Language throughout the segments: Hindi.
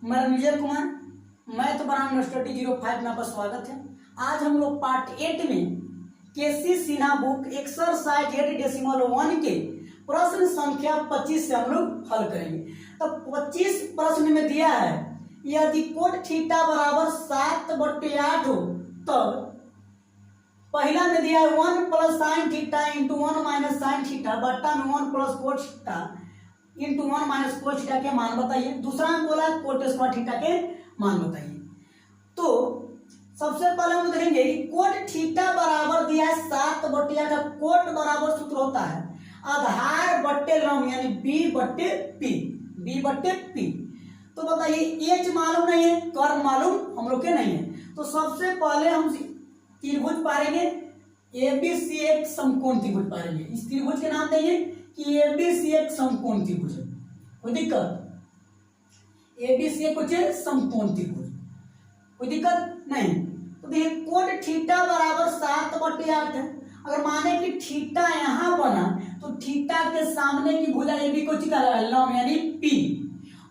मैं विजय कुमार, मैं तो बराबर स्टडी 05 में आपका स्वागत है। आज हम लोग पार्ट 8 में केसी सिन्हा बुक एक्सरसाइज 8.1 के प्रश्न संख्या 25 से हम लोग हल करेंगे। तो 25 प्रश्न में दिया है यदि कोट थीटा बराबर 7/8 हो तब पहला में दिया है 1 plus sine theta into 1 minus sine theta बट्टा में 1 plus cot theta into 1 minus cot theta के मान बताइए। दूसरा में बोला है कोट स्क्वायर थीटा के मान बताइए। तो सबसे पहले हम देखेंगे कि कोट थीटा बराबर दिया है 7/8। कोट बराबर सूत्र होता है आधार बट्टे लंब यानी बी बट्टे पी। तो बताइए एच मालूम नहीं है, कर्व मालूम हम लोग के नहीं है। तो सबसे पहले हम त्रिभुज पाएंगे एबीसी एक समकोण त्रिभुज पाएंगे। इस त्रिभुज के नाम देंगे कि एबीसी एक समकोण त्रिभुज है। कोई दिक्कत? एबीसी एक कुछ समकोण त्रिभुज, कोई दिक्कत नहीं। तो देखिए कोट थीटा बराबर 7/8 है। अगर माने कि थीटा यहां बना तो थीटा के सामने की भुजा एबी को चिका लगा लंब यानी पी,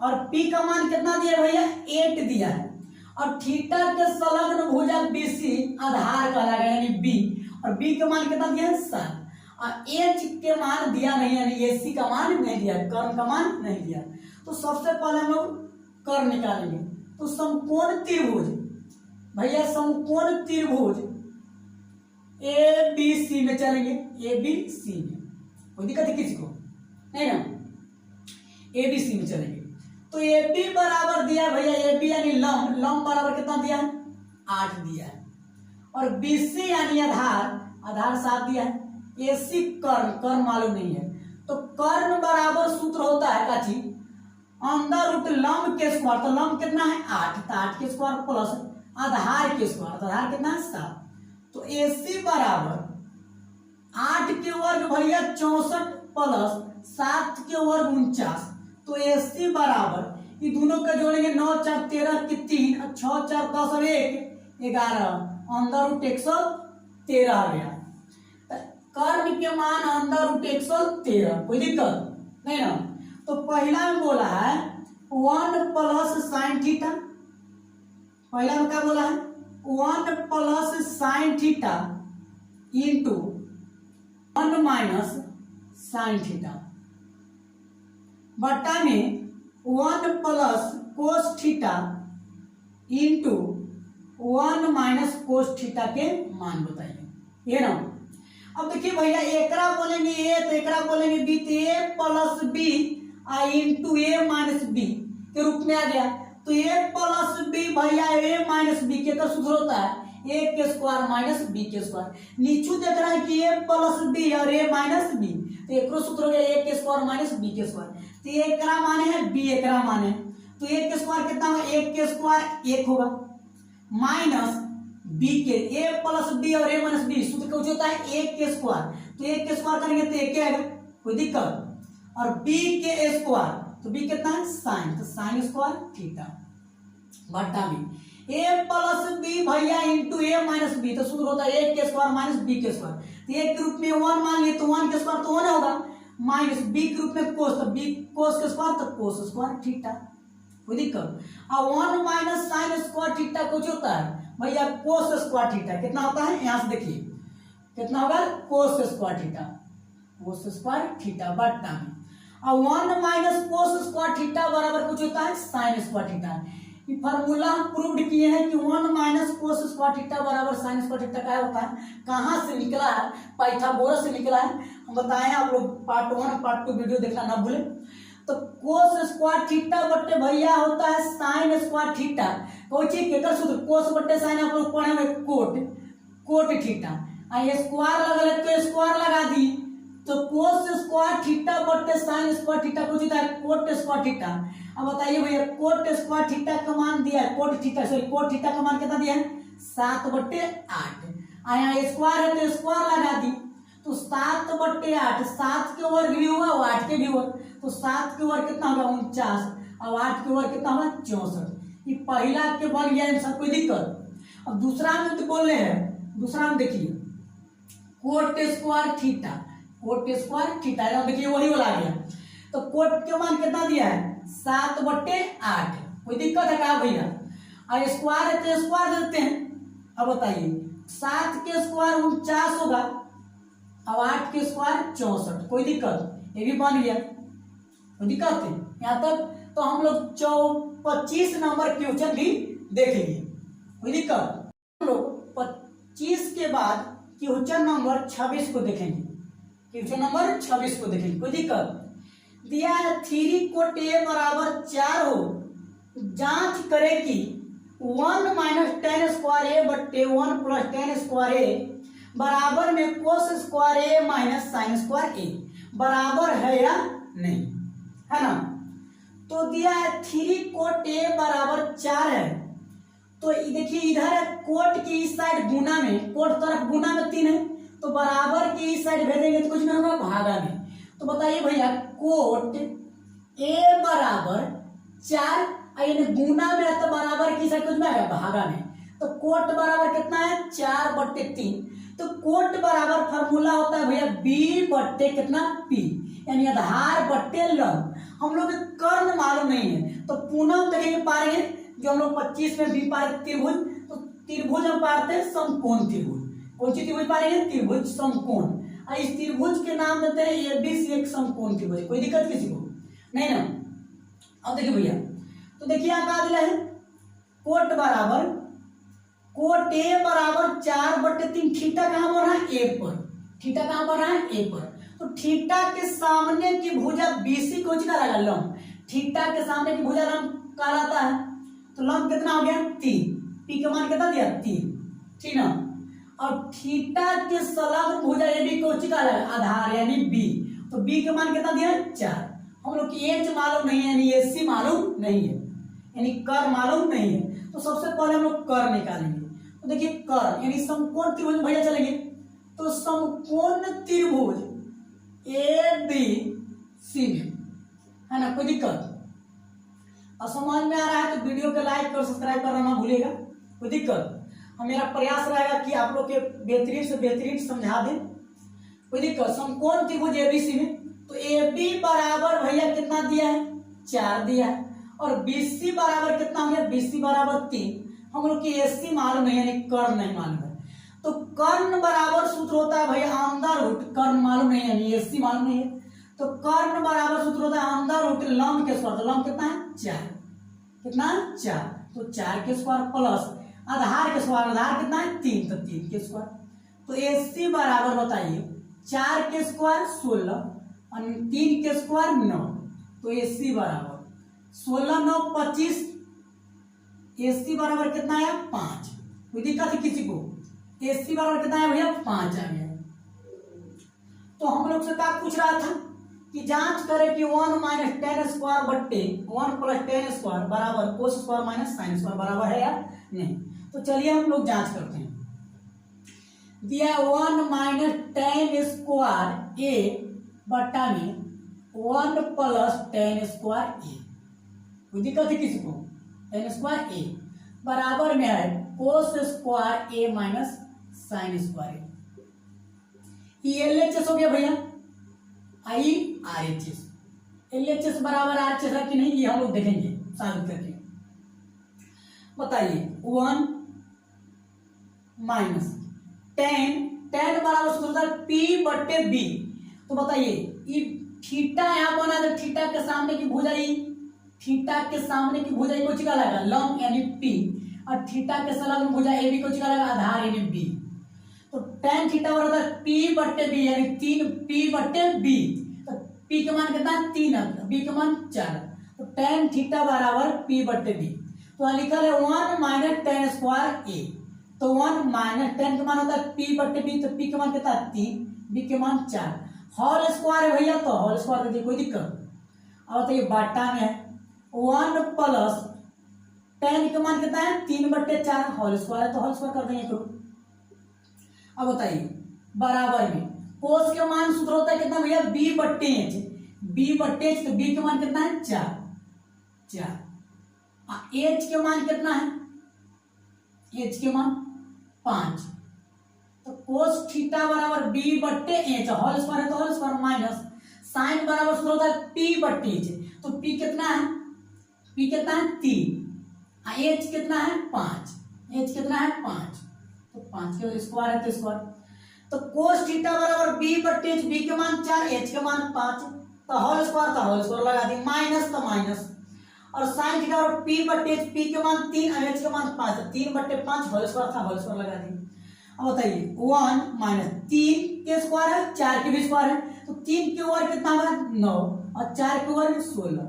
और पी का मान कितना दिया भैया 8 दिया है, और थीटा के संलग्न भुजा बीसी आधार का लगा यानी बी, और बी का मान कितना दिया है 7, और एच के मान दिया नहीं यानी एसी का मान नहीं दिया, कर्व का मान नहीं दिया। तो सबसे पहले हम लोग कर्व निकालेंगे। तो समकोण त्रिभुज भैया, समकोण त्रिभुज ए बी सी में चलेंगे। ए बी सी में कोई दिक्कत है किसी को नहीं ना? ए बी सी में चलेंगे। तो ए बी बराबर दिया भैया, ए बी यानी लंब बराबर कितना दिया है 8 दिया है, और बी सी यानी आधार 7 दिया है। ए सी कर्व मालूम नहीं है। तो कर्व बराबर सूत्र होता है काची अंदर रूट लंब के स्क्वायर। तो लंब कितना है 8, तो 8 के स्क्वायर प्लस आधार के स्क्वायर, तो आधार कितना है 7। तो ए सी बराबर 8 के वर्ग भैया 64 प्लस 7 के वर्ग 49। तो ए सी बराबर ये दोनों का जोड़ेंगे 9 4 13 की 3 और 6 4 10 और 1 11 अंदर रूट 113 आ गया। कर्व के मान अंदर रूट 113, कोई दिक्कत नहीं ना? तो पहला में बोला है 1 प्लस साइन थीटा। पहला में क्या बोला है 1 plus sine theta into 1 minus sine theta बट्टा में 1 plus cos theta into 1 minus cos theta के मान बताइए। ये ना, अब देखिए भैया एकरा बोलेंगे ए तो एकरा बोलेंगे बी, तो ए प्लस बी इंटू ए माइनस बी के रूप में आ गया। तो ए प्लस बी भैया ए माइनस बी के तो सूत्र होता है ए के स्क्वायर माइनस बी के स्क्वायर। नीचू देख रहा है कि ए प्लस बी और ए माइनस बी, तो एक सूत्र हो गया ए के स्क्वायर माइनस बी के स्क्वायर। तो ए एकरा माने है बी एकरा माने, तो ए के स्क्वायर कितना होगा 1 के स्क्वायर 1 होगा माइनस बी के ए प्लस बी और ए माइनस बी सूत्र कुछ होता है 1 के स्क्वायर। तो 1 के स्क्वायर करेंगे तो 1 आएगा, कोई दिक्कत? और बी के स्क्वायर, तो बी कितना है साइन, तो साइन स्क्वायर थीटा बट्टा बी ए प्लस बी भैया इंटू ए माइनस बी, तो सूत्र होता है 1 के स्क्वायर माइनस बी के स्क्वायर। तो एक के रूप में 1 मान लिए तो 1 के स्क्वायर तो 1 होगा, माइनस बी के रूप में कोस, तो बी कोस के स्क्वायर तो कोस स्क्वायर थीटा, कोई दिक्कत? और 1 माइनस साइन स्क्वायर थीटा कुछ होता है भैया कोस स्क्वायर थीटा। कितना होता है यहां से देखिए कितना होगा कोस स्क्वायर थीटा बट्टा में, और 1 माइनस कोस स्क्वायर थीटा बराबर कुछ होता है साइन स्क्वायर थीटा। ये फार्मूला हम प्रूव किए हैं कि 1 माइनस कोस स्क्वायर थीटा बराबर साइन स्क्वायर थीटा क्या होता है, कहां से निकला है, पाइथागोरस से निकला है। हम बताएं, आप लोग पार्ट 1 और पार्ट 2 वीडियो देखना ना भूले। तो कोस स्क्वायर थीटा बट्टे भैया होता है साइन स्क्वायर थीटा। कोई चीज के सूत्र कोस बट्टे साइन आप लोग पढ़े हुए कोट थीटा, स्क्वायर लगा तो स्क्वायर लगा दी, तो कोस स्क्वायर थीटा बट्टे साइन स्क्वायर थीटा कुछ होता है कोट स्क्वायर थीटा। अब बताइए भैया कोट स्क्वायर थीटा का मान दिया है कोट थीटा का मान कितना दिया है 7/8। यहाँ स्क्वायर है तो स्क्वायर लगा दी, तो 7/8 7 के वर्ग भी हुआ और 8 के भी हुआ, तो 7 के वर्ग कितना होगा 49 और 8 के वर्ग कितना होगा 64। ये पहला के बन गया आंसर, कोई दिक्कत? अब दूसरा में तो बोल रहे हैं, दूसरा में देखिए कोट स्क्वायर थीटा देखिए वही वाला आ गया। तो कोट के मान कितना दिया है 7/8, कोई दिक्कत है क्या भैया? और स्क्वायर है तो स्क्वायर देते हैं। अब बताइए 7 के स्क्वायर 49 होगा, अब 8 के स्क्वायर 64, कोई दिक्कत? ये भी बन गया, कोई दिक्कत है यहाँ तक? तो हम लोग 25 नंबर क्वेश्चन भी देखेंगे, कोई दिक्कत? हम लोग 25 के बाद क्वेश्चन नंबर 26 को देखेंगे, क्वेश्चन नंबर 26 को देखेंगे, कोई दिक्कत? दिया है 3 कोट ए बराबर 4 हो, जांच करें कि 1 माइनस 10 स्क्वायर ए बट्टे 1 प्लस 10 स्क्वायर ए बराबर में कोस स्क्वायर ए माइनस साइन स्क्वायर ए बराबर है या नहीं, है ना? तो दिया है 3 कोट ए बराबर 4 है, तो देखिए इधर है कोट की इस साइड गुना में, कोट तरफ गुना में 3 है, तो बराबर की इस साइड भेजेंगे तो कुछ में होगा भागा में। तो बताइए भैया कोट ए बराबर 4 यानी गुना में है तो बराबर की साइड कुछ में आएगा भागा में, तो कोट बराबर कितना है 4/3, तो कोट बराबर फॉर्मूला होता है भैया b बट्टे कितना p, यानी आधार बट्टे लंब। हम लोग कर्ण मालूम नहीं है तो पुनः देखेंगे पाएंगे जो हम लोग 25 में भी पाए त्रिभुज, तो त्रिभुज हम पाते हैं समकोण त्रिभुज। कौन सी त्रिभुज पाएंगे? त्रिभुज समकोण। और इस त्रिभुज के नाम देते हैं एबीसी, एक समकोण त्रिभुज। कोई दिक्कत किसी को नहीं ना? अब देखिए भैया, तो देखिए यहाँ कहा दिया है कोट बराबर कोट ए बराबर 4/3, थीटा कहाँ बन रहा है? ए पर। थीटा कहाँ बन रहा है? ए पर। तो थीटा के सामने की भुजा बीसी को कहलाएगा लंब, थीटा के सामने की भुजा लंब कहलाता है, तो लंब कितना हो गया 3, पी का मान कितना दिया 3, ठीक ना? और थीटा के संलग्न भुजा ए बी को कहलाएगा आधार यानी बी, तो बी का मान कितना दिया 4। हम लोग की एच मालूम नहीं है यानी एसी मालूम नहीं है, यानी कर मालूम नहीं है, तो सबसे पहले हम लोग कर निकालेंगे। तो देखिए कर यानी समकोण त्रिभुज भैया चलेंगे, तो समकोण त्रिभुज ए बी सी में, है ना? कोई दिक्कत? और समझ में आ रहा है तो वीडियो को लाइक और सब्सक्राइब करना ना भूलिएगा, कोई दिक्कत? और मेरा प्रयास रहेगा कि आप लोग के बेहतरीन से बेहतरीन समझा दें, कोई दिक्कत? समकोण त्रिभुज एबीसी में, तो ए बी बराबर भैया कितना दिया है 4 दिया है, और बीसी बराबर कितना हो गया? बीसी बराबर 3। हम लोग की एसी मालूम नहीं यानी कर्ण नहीं मालूम है, तो कर्ण बराबर सूत्र होता है भैया अंदर रूट, कर्ण मालूम नहीं यानी एसी मालूम नहीं है, तो कर्ण बराबर सूत्र होता है अंदर रूट लंब के स्क्वायर, तो लंब कितना है 4, कितना 4, तो 4 के स्क्वायर प्लस आधार के स्क्वायर, आधार कितना है 3, तो 3 के स्क्वायर, तो एसी बराबर बताइए 4 के स्क्वायर 16 और 3 के स्क्वायर 9, तो एसी बराबर 16 9 25, एसी बराबर कितना है 5। कोई दिक्कत है किसी को? एसी बराबर कितना है भैया 5 आ गया। तो हम लोग से क्या पूछ रहा था कि जांच करें कि 1 माइनस 10 स्क्वायर बट्टे 1 प्लस 10 स्क्वायर बराबर cos square minus sine square बराबर है या नहीं। तो चलिए हम लोग जांच करते हैं। दिया 1 माइनस 10 स्क्वायर ए बट्टा में 1 प्लस 10 स्क्वायर ए, कोई दिक्कत है किसी को? 10 स्क्वायर ए बराबर में है कोस स्क्वायर ए माइनस साइन स्क्वायर ए। एलएचएस हो गया भैया, आई आरएचएस, एलएचएस बराबर आरएचएस है कि नहीं ये हम लोग देखेंगे साबित करके। बताइए 1 माइनस 10 बराबर सूत्र है पी बट्टे बी, तो बताइए ये थीटा यहाँ बना तो थीटा के सामने की भुजा ई, थीटा के सामने की भुजा को चिका लगा लंब यानी पी, और थीटा के संलग्न भुजा ए बी को चिका लगा आधार यानी बी, तो tan थीटा बराबर है पी बट्टे बी यानी 3 पी बट्टे बी, तो पी का मान कितना 3 है, बी का मान 4, तो tan थीटा बराबर पी बट्टे बी। तो लिखा है 1 माइनस 10 स्क्वायर ए, तो 1 माइनस 10 का मान होता है पी बट्टे बी, तो पी का मान कितना 3, बी के मान 4, होल स्क्वायर है भैया तो होल स्क्वायर कर दिए, कोई दिक्कत? अब तो ये बाटा में है 1 प्लस 10 का मान कितना है 3/4, होल स्क्वायर है तो होल स्क्वायर कर देंगे करो। अब बताइए बराबर में कोस के मान सूत्र होता है कितना भैया बी बट्टे एच, बी बट्टे एच, तो बी का मान कितना है 4, एच के मान कितना है, एच के मान 5, तो कोस थीटा बराबर बी बट्टे एच, होल स्क्वायर है तो होल स्क्वायर माइनस साइन बराबर सूत्र होता है पी बट्टे एच, तो पी कितना है पी कितना है 3, एच कितना है 5, एच कितना है 5, तो 5 के स्क्वायर है तो स्क्वायर, तो कोस थीटा बराबर बी बटे एच, बी के मान 4, एच के मान 5, तो होल स्क्वायर लगा दी, माइनस तो माइनस, और साइन थीटा और पी बटे एच, पी के मान 3 और एच के मान 5, 3 बटे 5 होल स्क्वायर लगा दी। अब बताइए 1 माइनस 3 के स्क्वायर है, 4 के भी स्क्वायर है, तो 3 के वर्ग कितना है 9 और 4 के वर्ग 16,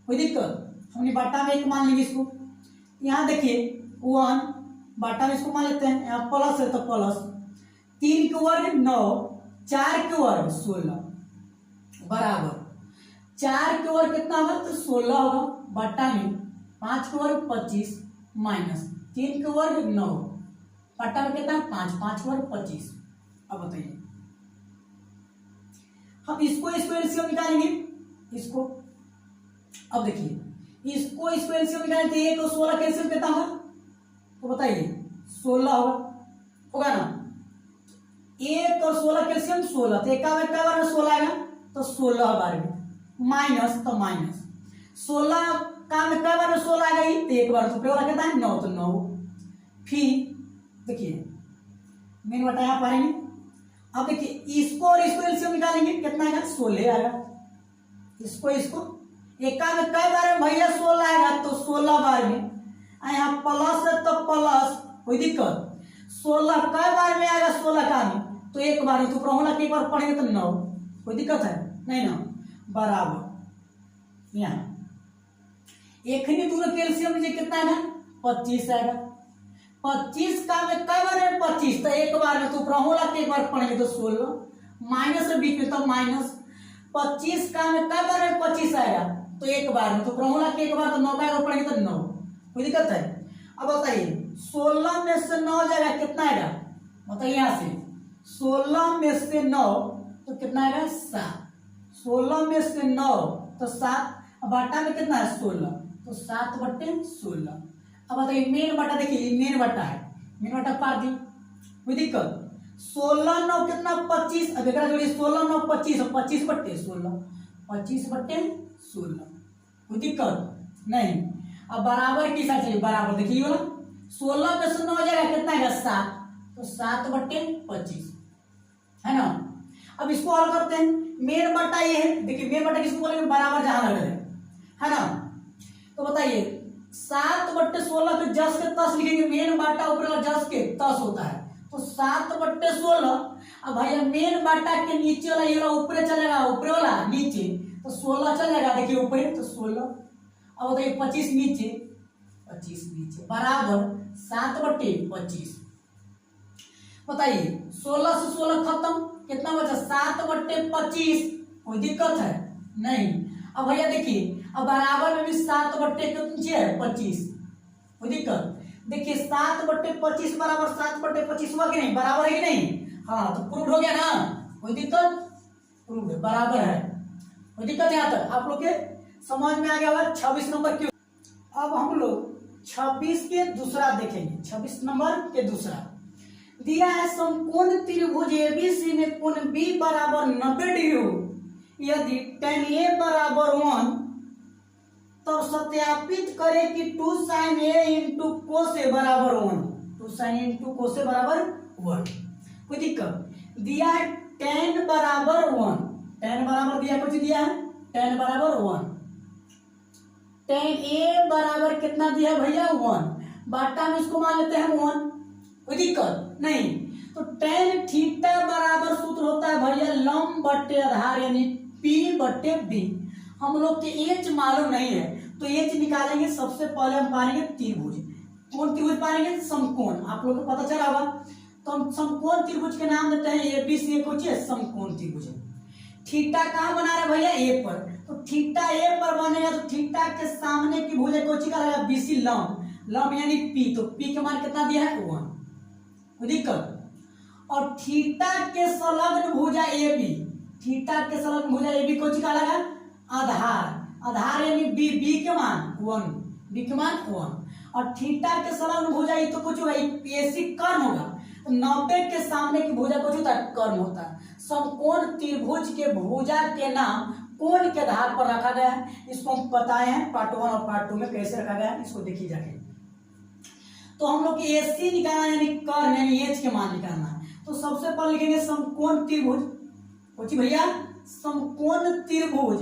कोई दिक्कत? हमने बाटा में एक मान लेंगे इसको, यहाँ देखिए 1 बाटा में इसको मान लेते हैं, यहाँ प्लस है तो प्लस, 3 के वर्ग 9, 4 के वर्ग 16 बराबर 4 के वर्ग कितना होगा तो 16 होगा, बटा में 5 के वर्ग 25 माइनस 3 के वर्ग 9, बटा में कितना 5, 5 के वर्ग 25। अब बताइए हम इसको एलसीएम निकालेंगे, इसको, अब देखिए इसको एलसीएम निकालेंगे तो 1 और 16 का एलसीएम कितना होगा, तो बताइए 16 होगा ना, 1 और 16 का एलसीएम 16, तो एक बार में 16 आएगा तो 16 बार में माइनस तो माइनस 16 का में कई बार में 16 आ गई तो एक बार तो वाला कितना है 9, तो 9, फिर देखिए मेन बटा यहाँ पाएंगे, अब देखिए इसको और इसको एलसीएम निकालेंगे कितना आएगा 16 आएगा, इसको एक में कई बार में भैया 16 आएगा तो 16 बार में, यहाँ प्लस है तो प्लस, कोई दिक्कत? 16 कई बार में आएगा 16 का में तो एक बार में, तो प्रहुला के एक बार पढ़ेंगे तो 9, कोई दिक्कत है नहीं ना, बराबर यहाँ एक ही दूर के एलसीएम लीजिए कितना आएगा 25 आएगा, 25 का में कई बार है 25, तो एक बार में तो प्रहुला के एक बार पढ़ेंगे तो 16 माइनस है बीच में तो माइनस, 25 का में कई बार है 25 आएगा तो एक बार में, तो प्रहुला के एक बार तो 9 का एक पढ़ेंगे तो 9, कोई दिक्कत है? अब बताइए 16 में से 9 जाएगा कितना आएगा, बताइए यहाँ से 16 में से 9 तो कितना आएगा 7, 16 में से 9 तो 7, बाटा में कितना है 16, तो 7 बटे 16। अब बताइए मेन बटा, देखिए मेन बटा है, मेन बटा पार दी, कोई दिक्कत? 16 9 कितना 25, अब एक जोड़िए 16 9 25, 25 बटे 16, 25 बटे 16, कोई दिक्कत नहीं। अब बराबर की साथ चलिए, बराबर देखिए 16 में से 9 जाएगा कितना है 7, तो 7 बटे 25 है ना। अब इसको हल करते हैं, मेन बटा ये है, देखिए मेन बटा किसको बोलेंगे, बराबर जहां लगे है ना, तो बताइए 7 बट्टे 16 के जस के तस लिखेंगे, मेन बाटा ऊपर जस के तस होता है, तो 7 बट्टे 16, अब भैया मेन बाटा के नीचे वाला ये ऊपर चलेगा, ऊपर वाला नीचे, तो 16 चल जाएगा, देखिए ऊपर तो 16, अब बताइए 25 नीचे, 25 नीचे बराबर 7 बट्टे 25। बताइए 16 से 16 खत्म, कितना बचा 7 बट्टे 25, कोई दिक्कत है नहीं। अब भैया देखिए अब बराबर में भी 7 बट्टे के नीचे है 25, कोई दिक्कत? देखिए 7 बट्टे 25 बराबर 7 बट्टे 25 हुआ कि नहीं, बराबर है कि नहीं, हाँ तो प्रूव हो गया ना, कोई दिक्कत? प्रूव है, बराबर है, कोई दिक्कत? यहाँ तक आप लोग के समझ में आ गया होगा 26 नंबर क्यों। अब हम लोग 26 के दूसरा देखेंगे, 26 नंबर के दूसरा दिया है समकोण त्रिभुज एबीसी में कोण बी बराबर 90 डिग्री हो, यदि tan a बराबर 1 तब सत्यापित करें कि 2 sin a into cos a बराबर 1, 2 sin a into cos a बराबर 1, कोई दिक्कत? दिया है tan बराबर 1, tan बराबर दिया कुछ दिया है tan बराबर 1, tan a बराबर कितना दिया भैया 1, बाटा में इसको मान लेते हैं 1, कोई दिक्कत नहीं। तो tan थीटा बराबर सूत्र होता है भैया लंब बटे आधार यानी P बटे B। हम लोग के H मालूम नहीं है तो H निकालेंगे, सबसे पहले हम पाएंगे त्रिभुज, कौन त्रिभुज पाएंगे, समकोण, आप लोग को पता चला होगा, तो हम समकोण त्रिभुज के नाम देते हैं ABC, कुछ समकोण त्रिभुज। थीटा कहाँ बना रहे भैया A पर, तो थीटा A पर बनेगा तो थीटा के सामने की भुजा कोची का रहेगा BC लंब, लंब यानी P, तो P के मान कितना दिया है 1, कोई दिक्कत? और थीटा के संलग्न भुजा AB, थीटा के संलग्न भुजा AB को चिका लगा आधार, आधार यानी B, B के मान 1, B के मान 1, और थीटा के संलग्न भुजा ये तो कुछ होगा AC कर्ण होगा, तो 90 के सामने की भुजा कुछ होता है कर्ण होता है। समकोण त्रिभुज के भुजा के नाम कोण के आधार पर रखा गया है, इसको हम बताए हैं पार्ट 1 और पार्ट 2 में कैसे रखा गया है, इसको देखिए जाके। तो हम लोग AC निकालना यानी कर्ण यानी एच के मान निकालना है। तो सबसे पहले लिखेंगे समकोण त्रिभुज, पूछिए भैया समकोण त्रिभुज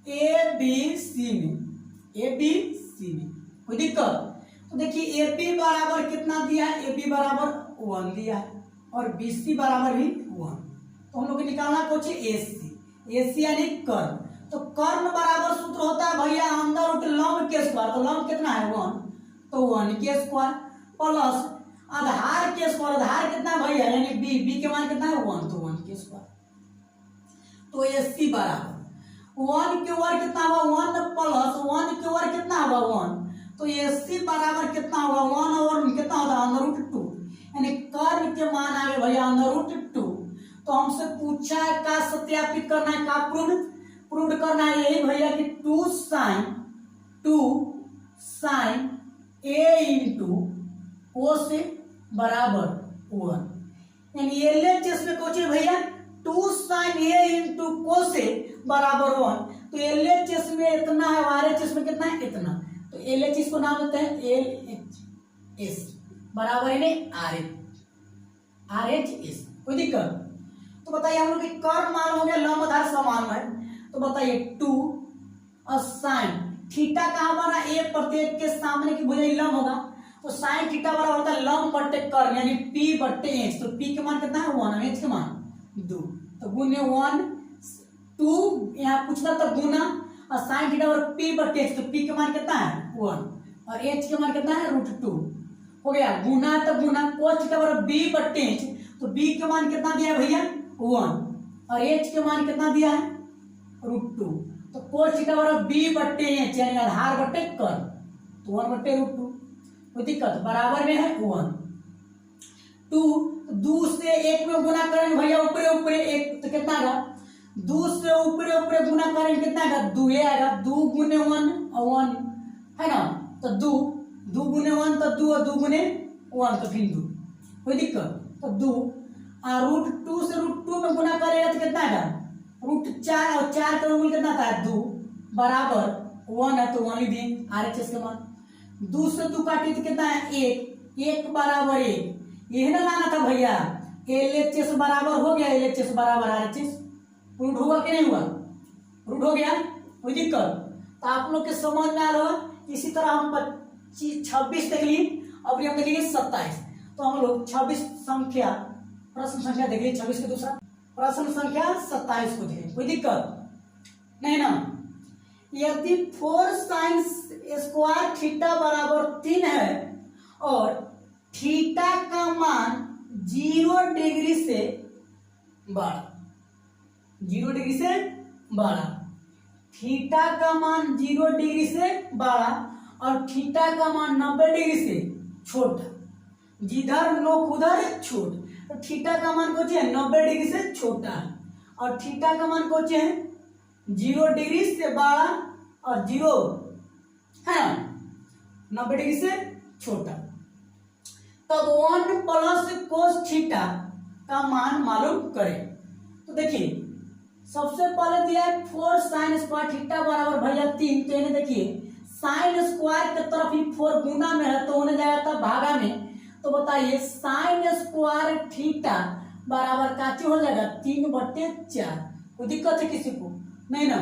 ABC में कोई दिक्कत? तो देखिए AP बराबर कितना दिया है, AP बराबर 1 दिया है और BC बराबर भी 1। तो हम लोग निकालना कुछ AC यानी कर्ण। तो कर्ण बराबर सूत्र होता है भैया अंदर रूट लंब के स्क्वायर, तो लंब कितना है 1, तो 1 के स्क्वायर प्लस आधार के स्क्वायर, आधार कितना है भैया यानी B के मान कितना है 1, तो 1 के स्क्वायर। तो AC बराबर 1 के वर्ग कितना होगा 1 प्लस 1 के वर्ग कितना होगा 1, तो AC बराबर कितना होगा 1 और कितना होगा अंदर रूट 2, यानी कर्ण के मान आ गए भैया अंदर रूट 2। तो हमसे पूछा है का सत्यापित करना है, का प्रूव करना है, यही भैया कि 2 sin A इंटू कोस बराबर 1, यानी LHS में कुछ भैया 2 sin A इंटू कोस बराबर 1। तो LHS में इतना है, RHS में कितना है इतना, तो LHS को नाम देते हैं LHS बराबर यानी RHS। कोई दिक्कत? तो बताइए हम लोग की कर्ण मान हो गया, लंब आधार समान है, तो बताइए 2 और साइन थीटा कहाँ बना, A प्रत्येक के सामने की भुजा लंब होगा, तो साइन थीटा बराबर होता है लंब बट्टे कर्ण यानी P बट्टे H। तो P के मान कितना है 1, H के मान 2, तो गुने 1 2 यहाँ पूछना था गुना और साइन थीटा और P बट्टे H, तो P के मान कितना है 1 और H के मान कितना है रूट 2 हो गया, गुना तो गुना कोस थीटा बराबर B बट्टे H, तो B के मान कितना दिया है भैया 1 और H के मान कितना दिया है रूट 2, तो कोस थीटा बराबर B बट्टे H यानी आधार बट्टे कर्ण, तो 1 बट्टे रूट 2। कोई दिक्कत? बराबर में है 1 2, 2 से 1 में गुना करेंगे भैया ऊपरे ऊपरे 1, तो कितना आएगा 2 से ऊपरे ऊपरे गुना करेंगे कितना आएगा 2 आएगा, 2 गुने 1 और 1 है ना, तो 2 गुने 1 तो 2 और 2 गुने 1 तो फिर 2। कोई दिक्कत? तो 2 और रूट 2 से रूट 2 में गुना करेगा तो कितना आएगा रूट 4 और 4 का मूल कितना था 2 बराबर 1 है, तो 1 ही दिए RHS के मान। 2 से 2 काटे तो कितना है 1 बराबर 1, यही ना लाना था भैया, LHS बराबर हो गया, LHS बराबर RHS रूट हुआ कि नहीं हुआ, रूट हो गया। कोई दिक्कत? तो आप लोग के समझ में आ रहा होगा। इसी तरह हम 26 देख लिए, अब हम देखेंगे 27। तो हम लोग 26 संख्या प्रश्न संख्या देख लिए, 26 के दूसरा प्रश्न संख्या 27 को देखें। कोई दिक्कत नहीं ना? यदि 4 sin स्क्वायर थीटा बराबर 3 है और थीटा का मान 0 डिग्री से बढ़ा, 0 डिग्री से बढ़ा, थीटा का मान 0 डिग्री से बढ़ा और थीटा का मान 90 डिग्री से छोटा, जिधर नोक उधर छोट, तो थीटा का मान कुछ है 90 डिग्री से छोटा है और थीटा का मान कुछ है 0 डिग्री से बड़ा और 0 है ना 90 डिग्री से छोटा, तब 1 प्लस कोस थीटा का मान मालूम करें। तो देखिए सबसे पहले दिया है 4 sin स्क्वायर थीटा बराबर भैया 3, तो इन्हें देखिए साइन स्क्वायर की तरफ ही 4 गुना में है तो होने जाएगा था भागा में, तो बताइए साइन स्क्वायर थीटा बराबर काची हो जाएगा 3/4। कोई दिक्कत है किसी को? नहीं ना?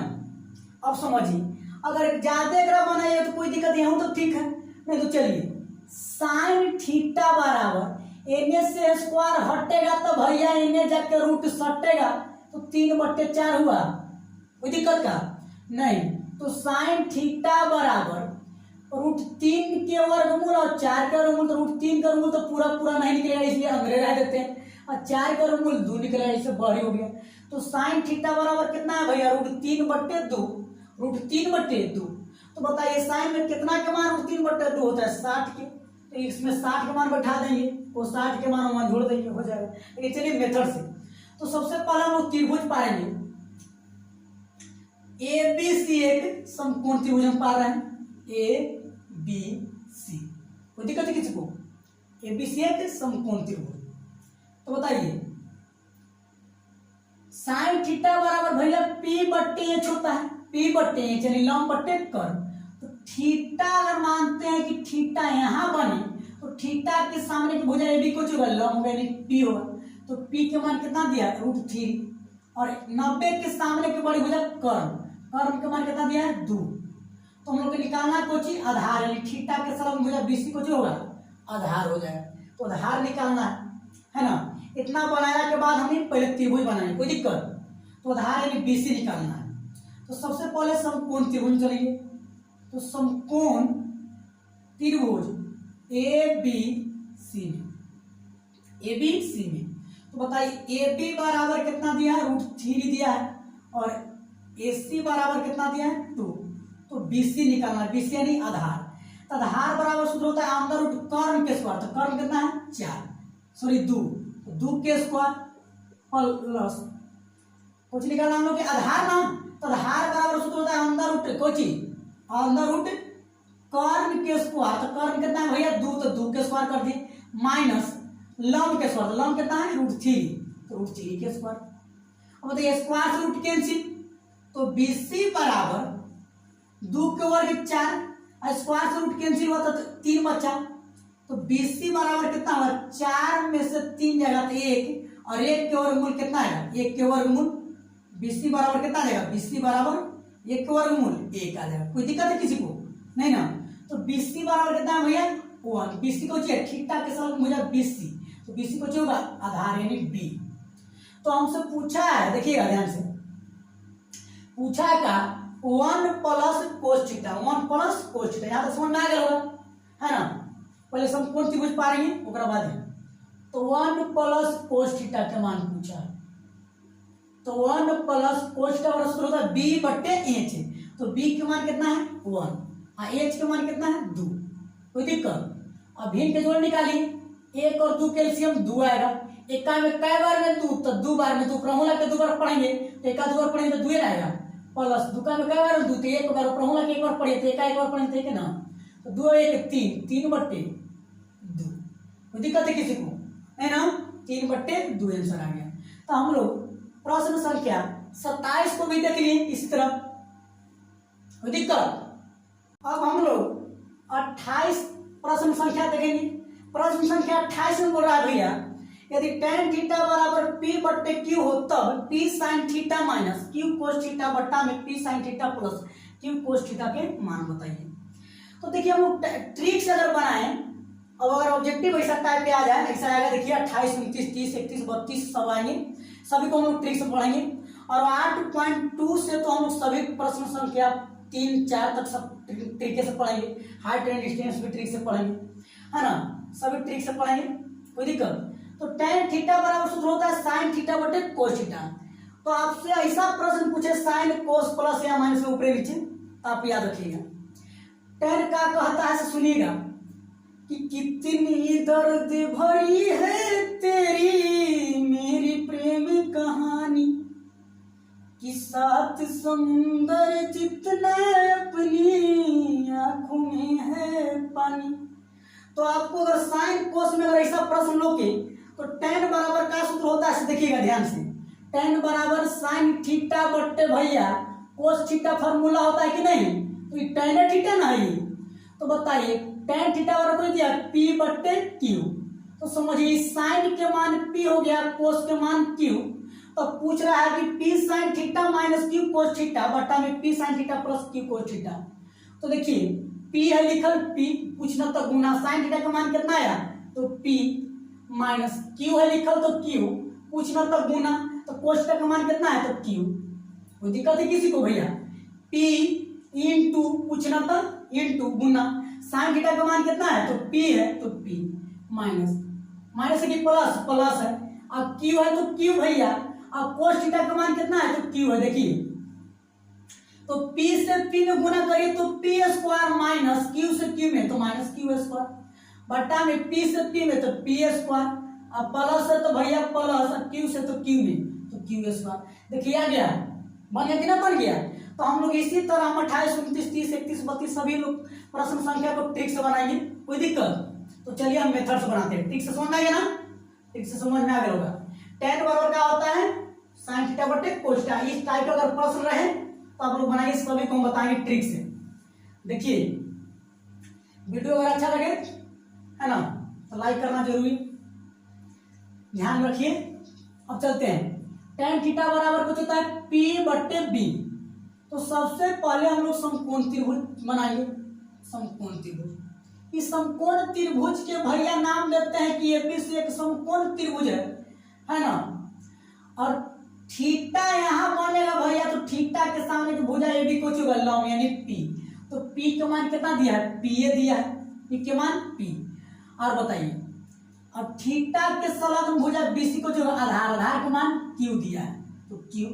अब समझिए अगर ज्यादा ग्राफ बनाइए तो कोई दिक्कत नहीं, तो ठीक है, नहीं तो चलिए साइन थीटा बराबर एने से स्क्वायर हटेगा तो भैया एने जाके रूट सटेगा, तो 3/4 हुआ। कोई दिक्कत का नहीं? तो साइन थीटा बराबर रूट 3 के वर्गमूल और 4 के वर्गमूल, तो रूट 3 का वर्गमूल तो पूरा पूरा नहीं निकलेगा, इसलिए अंग्रेज रह देते हैं, और 4 का वर्गमूल 2 निकलेगा, इससे बड़ी हो गया। तो साइन थीटा बराबर कितना है भैया रूट 3/2, रूट 3/2। तो बताइए साइन में कितना के मान रूट 3/2 होता है 60 के, तो इसमें 60 के मान बैठा देंगे, वो 60 के मान वहां जोड़ देंगे, हो जाएगा। लेकिन चलिए मेथड से, तो सबसे पहले हम लोग त्रिभुज पाएंगे, ABC एक समकोण त्रिभुज हम पा रहे हैं, ABC। कोई दिक्कत है किसी को? ABC एक समकोण त्रिभुज। तो बताइए साइन थीटा बराबर भैया पी बट्टे एच होता है, पी बट्टे एच यानी लंब बट्टे कर्व। तो थीटा अगर मानते हैं कि थीटा यहाँ बने तो थीटा के सामने की भुजा ए बी कुछ होगा, लंब यानी पी होगा। तो पी के मान कितना दिया √3 और 90 के सामने की बड़ी भुजा कर्व, कर्व के मान कितना दिया है 2। तो हम लोग को निकालना कोची आधार यानी थीटा के सामने भुजा बीसी कुछ होगा आधार हो जाएगा। तो आधार निकालना है ना। इतना बनाने के बाद हमें पहले त्रिभुज बनाएंगे, कोई दिक्कत। तो आधार यानी बीसी निकालना है। तो सबसे पहले समकोण त्रिभुज चलेंगे। तो समकोण त्रिभुज ए बी सी में, ए बी सी में तो बताइए ए बी बराबर कितना दिया है √3 दिया है और ए सी बराबर कितना दिया है 2। तो बीसी निकालना है, बीसी यानी आधार। तो आधार बराबर सूत्र होता है अंदर रूट कर्म के स्क्वायर। तो कर्म कितना है 4 2, तो 2 के स्क्वायर प्लस कुछ निकालना हम लोग के आधार ना। तो आधार बराबर सूत्र होता है अंदर रूट कोची अंदर रूट कर्म के स्क्वायर। तो कर्म कितना है भैया 2, तो 2 के स्क्वायर कर दिए माइनस लंब के स्क्वायर। तो लंब कितना है √3, तो √3 के स्क्वायर। अब बताइए स्क्वायर से रूट कैंसिल। तो बीसी बराबर 2 के वर्ग 4 और स्क्वायर से रूट कैंसिल हुआ तो 3 बचा। तो बीसी बराबर कितना हुआ 4 में से 3 जाएगा तो 1 और 1 के वर्गमूल कितना आएगा 1 के वर्गमूल। बीसी बराबर कितना आ जाएगा बीसी बराबर 1 के वर्गमूल 1 आ जाएगा। कोई दिक्कत है किसी को नहीं ना। तो बीसी बराबर कितना है भैया 1। बीसी को चाहिए थीटा के साथ मुझे बीसी, तो बीसी को चाहिए होगा आधार यानी बी। तो हमसे पूछा है, देखिएगा ध्यान से, पूछा है का 1 plus cos theta, 1 plus cos theta. यहाँ तो समझ में आ गया होगा है ना। पहले समकोण त्रिभुज पाएंगे ओकरा बाद है। तो 1 प्लस कोस थीटा के मान पूछा है। तो 1 प्लस कोस थीटा बराबर सूत्र होता है बी बट्टे एच। तो बी के मान कितना है 1 और एच के मान कितना है 2। कोई दिक्कत। अब भिन्न के जोड़ निकालिए, 1 और 2 कैल्शियम 2 आएगा। एक में कई बार में 2 तो 2 बार में 2 प्रमूला के 2 बार पढ़ेंगे तो एक 2 बार पढ़ेंगे तो 2 आएगा प्लस 2 का में कई बार 2 तो 1 बार प्रमूला के 1 बार पढ़े तो एक बार पढ़ेंगे तो 1 ना। तो 2 1 3, 3 बट्टे 2। कोई दिक्कत है किसी को है ना। 3 बट्टे 2 आंसर आ गया। तो हम लोग प्रश्न संख्या 27 को भी देख लिए इसी तरह। कोई दिक्कत। अब हम लोग 28 प्रश्न संख्या देखेंगे। प्रश्न संख्या 28 में बोल रहा है भैया यदि tan थीटा बराबर p बट्टे q हो तब p sin theta minus q cos theta बट्टा में p sin theta plus q cos theta के मान बताइए। तो देखिए हम लोग ट्रिक से अगर बनाएं, अब अगर ऑब्जेक्टिव ऐसा टाइप पे आ जाए ऐसा आएगा। देखिए 28 29 30 31 32 सब आएंगे, सभी को हम लोग ट्रिक से पढ़ेंगे। और 8.2 से तो हम लोग सभी प्रश्न संख्या 3 4 तक सब तरीके से पढ़ेंगे। हाइट एंड डिस्टेंस भी ट्रिक से पढ़ेंगे है ना, सभी ट्रिक से पढ़ेंगे। कोई दिक्कत। तो tan थीटा बराबर सूत्र होता है sin थीटा बटे cos थीटा। तो आपसे ऐसा प्रश्न पूछे sin cos प्लस या माइनस ऊपर नीचे तो आप याद रखिएगा। tan का कहता है सुनिएगा कि कितनी दर्द भरी है तेरी मेरी प्रेम कहानी कि सात समुंदर जितना अपनी आंखों में है पानी। तो आपको अगर साइन कोस में अगर ऐसा प्रश्न लोगे तो tan बराबर का सूत्र होता है, देखिएगा ध्यान से। tan बराबर साइन थीटा बट्टे भैया कोस थीटा फॉर्मूला होता है कि नहीं। तो ये tan थीटा ना है। तो बताइए tan थीटा बराबर दिया p बट्टे q। तो समझिए साइन के मान p हो गया, कोस के मान q। तो पूछ रहा है कि p sin theta minus q cos theta बट्टा में p sin theta plus q cos theta. तो देखिए p है लिखल p, पूछना तो गुना sin थीटा का मान कितना आया तो p माइनस q है लिखल तो q, पूछना तो गुना तो cos थीटा का मान कितना है तो q। कोई दिक्कत है किसी को भैया। p इंटू पूछना तो इंटू गुना sin थीटा का मान कितना है तो p है तो p माइनस माइनस की प्लस प्लस है। अब q है तो q भैया, अब cos थीटा का मान कितना है तो q है। देखिए तो p से p में गुना करिए तो p स्क्वायर माइनस q से q में तो माइनस q स्क्वायर बट्टा में p से p में तो p स्क्वायर। अब प्लस है तो भैया प्लस, अब q से तो q में तो q स्क्वायर। देखिए आ गया, बन गया कि ना बन गया। तो हम लोग इसी तरह हम 28 29 30 31 32 सभी लोग प्रश्न संख्या को ट्रिक से बनाएंगे। कोई दिक्कत। तो चलिए हम मेथड से बनाते हैं। ट्रिक से समझ में आ गया ना, ट्रिक से समझ में आ गया होगा। tan बराबर क्या होता है साइन थीटा बटे कोस थीटा। इस टाइप का अगर प्रश्न रहे तो आप लोग बनाइए, सभी को हम बताएंगे ट्रिक से। देखिए वीडियो अगर अच्छा लगे है ना तो लाइक करना जरूरी, ध्यान रखिए। अब चलते हैं, tan थीटा बराबर कुछ होता है P बट्टे B। तो सबसे पहले हम लोग समकोण त्रिभुज बनाएंगे। समकोण त्रिभुज, इस समकोण त्रिभुज के भैया नाम देते हैं कि ABC एक समकोण त्रिभुज है ना। और थीटा यहाँ बनेगा भैया, तो थीटा के सामने जो भुजा AB को चुका लंब यानी P, तो P का मान कितना दिया है, PA दिया है, P के मान P। और बताइए अब थीटा के संलग्न भुजा BC को जो आधार, आधार का मान Q दिया है, तो Q।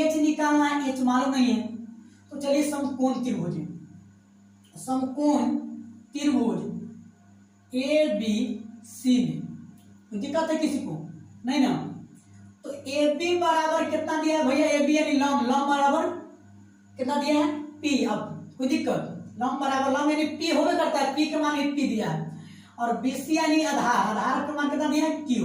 H निकालना है, H मालूम नहीं है, तो चलिए समकोण त्रिभुज, समकोण त्रिभुज ABC में दिक्कत है किसी को नहीं ना। तो AB बराबर कितना दिया है भैया, AB यानी लंब, लंब बराबर कितना दिया है P। अब कोई दिक्कत, लंब बराबर लंब यानी P होवे करता है, P का मान P दिया है। और BC यानी आधार, आधार का मान कितना दिया है Q।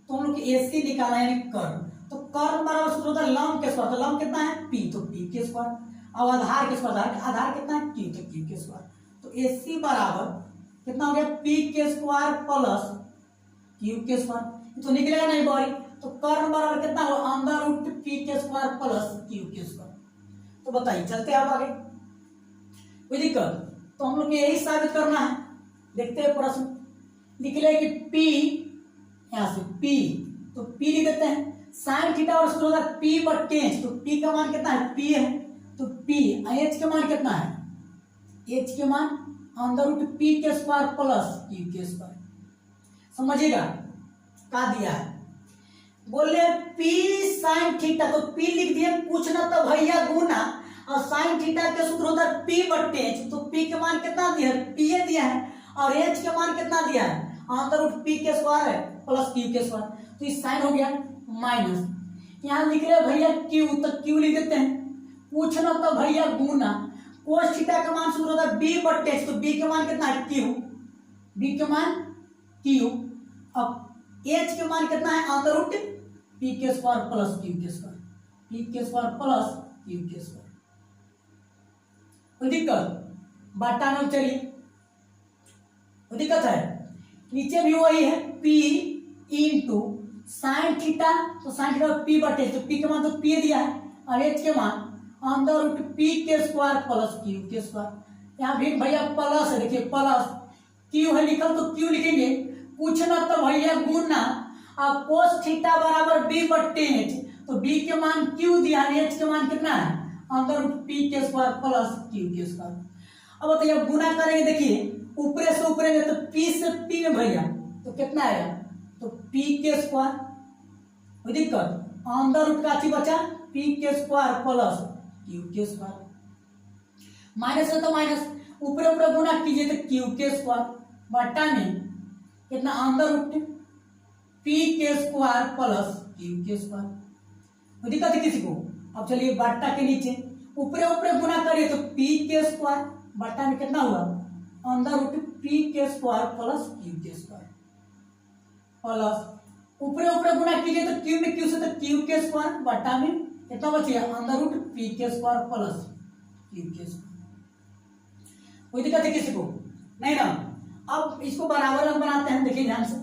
तो हम लोग AC निकाला यानी कर्ण, तो कर्ण बराबर सूत्र होता है लंब के स्क्वायर, तो लंब कितना है P, तो P के स्क्वायर। अब आधार के स्क्वायर, आधार कितना है Q, तो Q के स्क्वायर। तो AC बराबर कितना हो गया P के स्क्वायर प्लस Q के स्क्वायर, तो निकलेगा नहीं बॉडी। तो कर्ण बराबर कितना हो, अंडर रूट P के स्क्वायर प्लस Q के स्क्वायर। तो बताइए चलते हैं अब आगे, कोई दिक्कत। तो हम लोग यही साबित करना है। देखते हैं प्रश्न, निकले कि P यहां से P, तो P लिख देते हैं। साइन थीटा और सूत्र होता है P बट्टे H, तो P का मान कितना है P है, तो P। H का मान कितना है, H के मान अंडर रूट P के स्क्वायर प्लस Q के स्क्वायर। समझिएगा क्या दिया है, बोले P साइन थीटा, तो P लिख दिए, पूछना तो भैया गुना, और साइन थीटा के सूत्र होता है P बट्टे H, तो P के मान कितना दिया है P दिया है, और H के मान कितना दिया है अंडर रूट P के स्क्वायर है प्लस Q के स्क्वायर। तो इस साइन हो गया माइनस, यहाँ निकले भैया Q, तो Q लिख देते हैं, पूछना तो भैया गुना, कोस थीटा का मान सूत्र होता है B बट्टे H, तो B के मान कितना है Q, B के मान Q। अब H के मान कितना है अंडर रूट P के स्क्वायर प्लस Q के स्क्वायर, P के स्क्वायर प्लस Q के स्क्वायर। कोई दिक्कत, बाटा में चलिए, कोई दिक्कत है, नीचे भी वही है P इंटू साइन थीटा, तो साइन थीटा P बटे, तो P के मान तो P दिया है, और H के मान अंडर रूट P के स्क्वायर प्लस Q के स्क्वायर। यहाँ भी भैया प्लस है, देखिए प्लस Q है लिखल, तो Q लिखेंगे, पूछना तो भैया गुना, और कोस थीटा बराबर B बट्टे H, तो B के मान Q दिया है, H के मान कितना है अंडर रूट P के स्क्वायर प्लस Q के स्क्वायर। अब बताइए गुना करेंगे, देखिए ऊपरे से ऊपरे में, तो P से P में भैया तो कितना आएगा, तो P के स्क्वायर। कोई दिक्कत, अंडर रूट का अच्छी बचा P के स्क्वायर प्लस Q के स्क्वायर, माइनस है तो माइनस, ऊपरे ऊपरे गुना कीजिए तो Q के स्क्वायर बटा में कितना अंडर रूट P के स्क्वायर प्लस Q के स्क्वायर। कोई दिक्कत है किसी को। अब चलिए बट्टा के नीचे ऊपरे ऊपरे गुना करिए तो P के स्क्वायर बट्टा में कितना हुआ अंडर रूट P के स्क्वायर प्लस Q के स्क्वायर, प्लस ऊपरे ऊपरे गुना कीजिए तो Q में Q से, तो Q के स्क्वायर बट्टा में कितना बचेगा अंडर रूट P के स्क्वायर प्लस Q के स्क्वायर। कोई दिक्कत है किसी को नहीं ना। अब इसको बराबर रंग बनाते हैं, देखिए ध्यान से,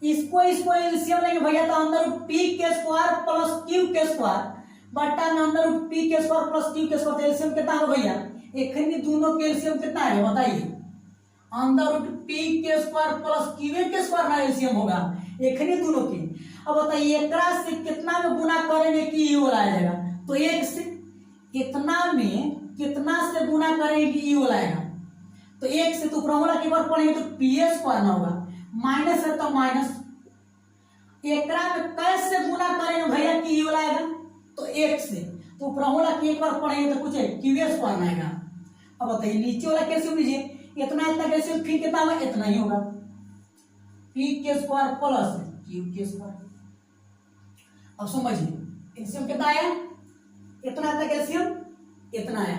इसको एलसीएम लेंगे भैया, तो अंडर रूट P के स्क्वायर प्लस Q के स्क्वायर बट्टा में अंडर रूट P के स्क्वायर प्लस Q के स्क्वायर, एलसीएम कितना है भैया, एखनी दोनों के एलसीएम कितना है बताइए, अंडर रूट P के स्क्वायर प्लस Q के स्क्वायर ना एलसीएम होगा एखनी दोनों की। अब बताइए एकरा से कितना में गुना करेंगे कि ई वाला आ जाएगा, तो एक से इतना में कितना से गुना करेंगे कि ई वाला आएगा, तो एक से तो ऊपर की बार पढ़ेंगे तो P स्क्वायर ना होगा, माइनस है तो माइनस, एकरा में कैसे गुना करेंगे भैया कि ई वाला आएगा, तो एक से, तो ऊपर की एक बार पढ़ेंगे तो कुछ है Q स्क्वायर आएगा। अब बताइए नीचे वाला कैसे लीजिए, इतना इतना कैसे, फिर कितना होगा इतना ही होगा, P के स्क्वायर प्लस Q के स्क्वायर। अब समझिए एलसीएम कितना आया, इतना तक एलसीएम इतना आया,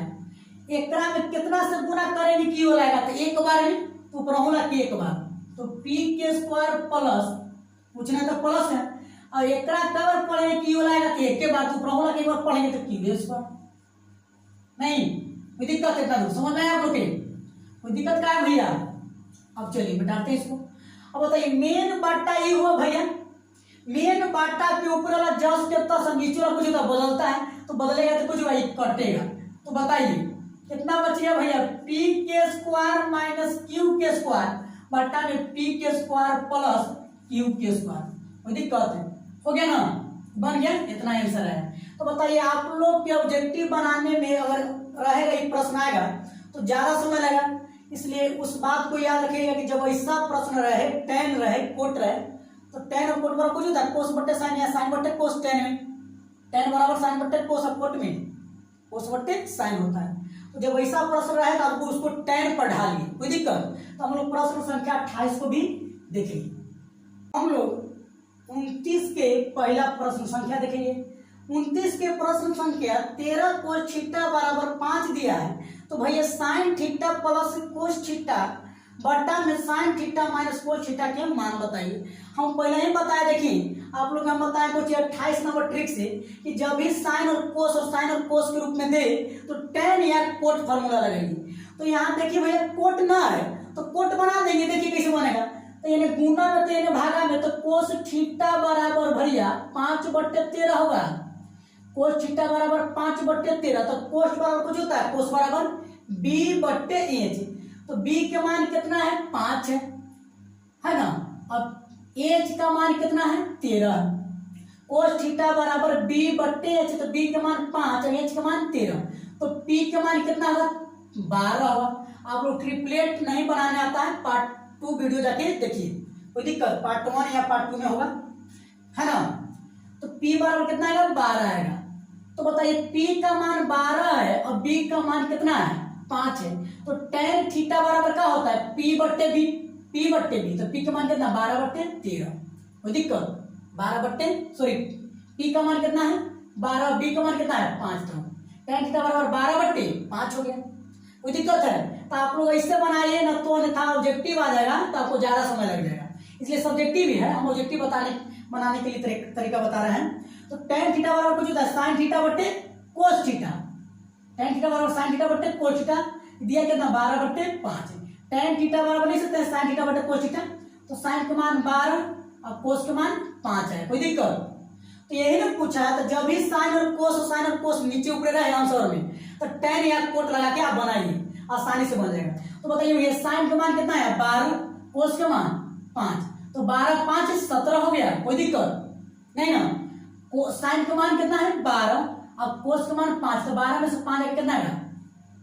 एकरा में कितना से गुना करेंगे कि वाला आएगा, तो एक बार में तो ऊपर की एक बार, तो P के स्क्वायर प्लस, पूछना तो प्लस है, और एकरा कवर पढ़ेंगे क्यू लाएगा तो एक के बाद ऊपर होगा, एक बार पढ़ेंगे तो क्यू स्क्वायर। नहीं कोई दिक्कत है? क्या समझ में आया आप लोग के? कोई दिक्कत क्या है भैया? अब चलिए बताते हैं इसको। अब बताइए मेन बाटा ये हुआ भैया, मेन बाटा के ऊपर वाला जस के तस नीचे वाला कुछ होता बदलता है, तो बदलेगा तो कुछ भाई कटेगा। तो बताइए कितना बचेगा भैया? पी के स्क्वायर माइनस क्यू के स्क्वायर बटा में पी के स्क्वायर प्लस क्यू के स्क्वायर। कोई दिक्कत है? हो गया ना, बन गया, इतना आंसर है। तो बताइए आप लोग के ऑब्जेक्टिव बनाने में अगर रहेगा ये प्रश्न आएगा तो ज्यादा समय लगेगा, इसलिए उस बात को याद रखिएगा कि जब ऐसा प्रश्न रहे, टेन रहे, कोट रहे, तो टेन और कोट बराबर कुछ होता है कोस बट्टे साइन या साइन बट्टे कोस। टेन में टेन बराबर साइन बट्टे कोस, और कोट में कोस बट्टे साइन होता है। तो जब ऐसा प्रश्न रहे तो आपको उसको टेन पर ढालिए, कोई दिक्कत? तो हम लोग प्रश्न संख्या 28 को भी देखेंगे। हम लोग 29 के पहला प्रश्न संख्या देखेंगे। 29 के प्रश्न संख्या 13 कोस थीटा बराबर 5 दिया है, तो भैया sine theta plus cos theta बटा में sine theta minus cos theta के मान बताइए। हम पहले ही बताए, देखिए आप लोग हम बताए कुछ 28 नंबर ट्रिक से कि जब भी साइन और साइन और कोस के रूप में दे तो टेन या कोट फॉर्मूला लगाएंगे। तो यहाँ देखिए भैया कोट ना है तो कोट बना देंगे, देखिए कैसे बनेगा। तो यानी गुना में तो यानी भागा में, तो कोस थीटा बराबर भैया 5/13 होगा। कोस थीटा बराबर 5/13, तो कोस बराबर कुछ होता है कोस बराबर b/h। तो b के मान कितना है? 5 है ना। अब h का मान कितना है? 13 है। कोस थीटा बराबर b/h, तो b का मान 5 और h का मान 13, तो p का मान कितना होगा? 12 होगा। आप लोग ट्रिपलेट नहीं बनाने आता है, पार्ट 2 वीडियो जाके देखिए, कोई दिक्कत? पार्ट 1 या पार्ट 2 में होगा, है ना। तो p बराबर कितना आएगा? 12 आएगा। तो बताइए p का मान 12 है और b का मान कितना है? 5 है। तो tan थीटा बराबर क्या होता है? p/b, p/b। तो p का मान कितना? 12/13। कोई दिक्कत? 12 सॉरी p का मान कितना है? 12, b का मान कितना है? 5। तो tan थीटा बराबर 12/5 हो गया। कोई दिक्कत है? तो आप लोग ऐसे बनाइए ना, तो अन्यथा ऑब्जेक्टिव आ जाएगा तो आपको ज्यादा समय लग जाएगा, इसलिए सब्जेक्टिव ही है, हम ऑब्जेक्टिव बनाने के लिए तरीका बता रहे हैं। तो tan थीटा बराबर कुछ होता है साइन थीटा बट्टे कोस थीटा। tan थीटा बराबर साइन थीटा बट्टे कोस थीटा दिया कितना? 12/5। tan थीटा बराबर नहीं सकते साइन थीटा बट्टे कोस थीटा, तो साइन का मान 12 और कोस का मान 5 है। कोई दिक्कत? तो यही ना पूछा है। तो जब भी साइन और कोस नीचे ऊपर रहे आंसर में, तो tan या कोट लगा के आप बनाइए, आसानी से बन जाएगा। तो बताइए ये साइन का मान कितना है? 12, कोस का मान 5, तो 12 5 17 हो गया। कोई दिक्कत नहीं ना। साइन का मान कितना है? 12 और कोस का मान 5, तो 12 में से 5 कितना है?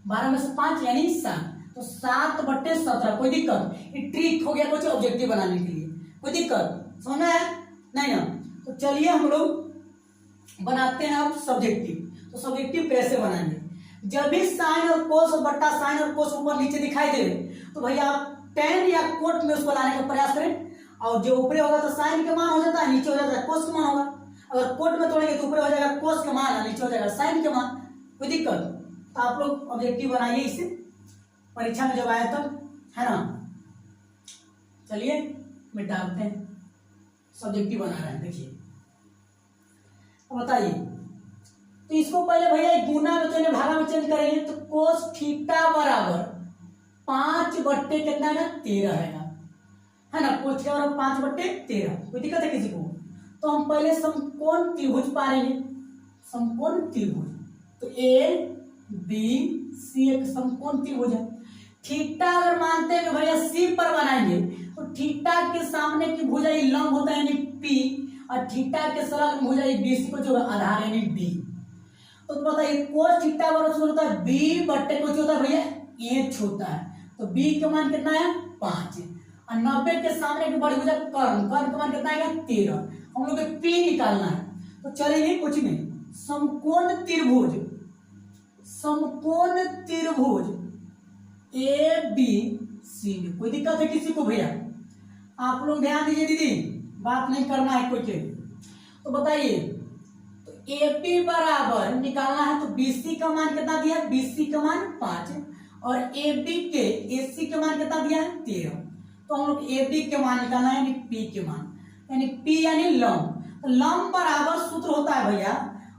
12 में से 5 यानी 7, तो 7/17। कोई दिक्कत? ये ट्रिक हो गया कुछ ऑब्जेक्टिव बनाने के लिए, कोई दिक्कत? समझ में आया नहीं ना? तो चलिए हम लोग बनाते हैं अब सब्जेक्टिव। तो सब्जेक्टिव कैसे बनाएंगे? जब भी साइन और कोस बट्टा साइन और कोस ऊपर नीचे दिखाई दे तो भैया आप tan या कोट में उसको लाने का प्रयास करें, और जो ऊपर होगा तो साइन का मान हो जाता है, नीचे हो जाता है कोस का मान होगा। अगर कोट में तोड़ेंगे तो ऊपर हो जाएगा कोस का मान, नीचे हो जाएगा साइन का मान। कोई दिक्कत? तो आप लोग ऑब्जेक्टिव बनाइए इसे, परीक्षा में जब आए तब, है ना। चलिए मिटाते हैं, सब्जेक्टिव बना रहे हैं, देखिए बताइए। तो इसको पहले भैया गुना में तो भागा में चेंज करेंगे, तो कोस थीटा बराबर 5/कितना है? 13 है ना। कोस थीटा बराबर 5/13। कोई दिक्कत है किसी को? तो हम पहले समकोण त्रिभुज पाएंगे, समकोण त्रिभुज। तो ABC एक समकोण त्रिभुज है। थीटा अगर मानते हैं भैया C पर बनाएंगे, तो थीटा के सामने की भुजा लंब होता है यानी P, और थीटा के सरल भुजा BC को जो आधार यानी D। तो बताइए कोस थीटा बराबर होता है B/, कुछ होता है भैया H होता है। तो B का मान कितना है? 5, और 90 के सामने की बड़ी भुजा कर्ण का मान कितना है? 13। हम लोग को P निकालना है। तो चलिए कुछ नहीं, समकोण त्रिभुज ABC में। कोई दिक्कत है किसी को भैया? आप लोग ध्यान दीजिए दीदी, बात नहीं करना है कोई के। तो बताइए तो AP बराबर निकालना है, तो BC का मान कितना दिया है? BC का मान 5, और AC का मान कितना दिया है? 13। तो हम लोग AB के मान निकालना है यानी P के मान, यानी P यानी लंब। तो लंब बराबर सूत्र होता है भैया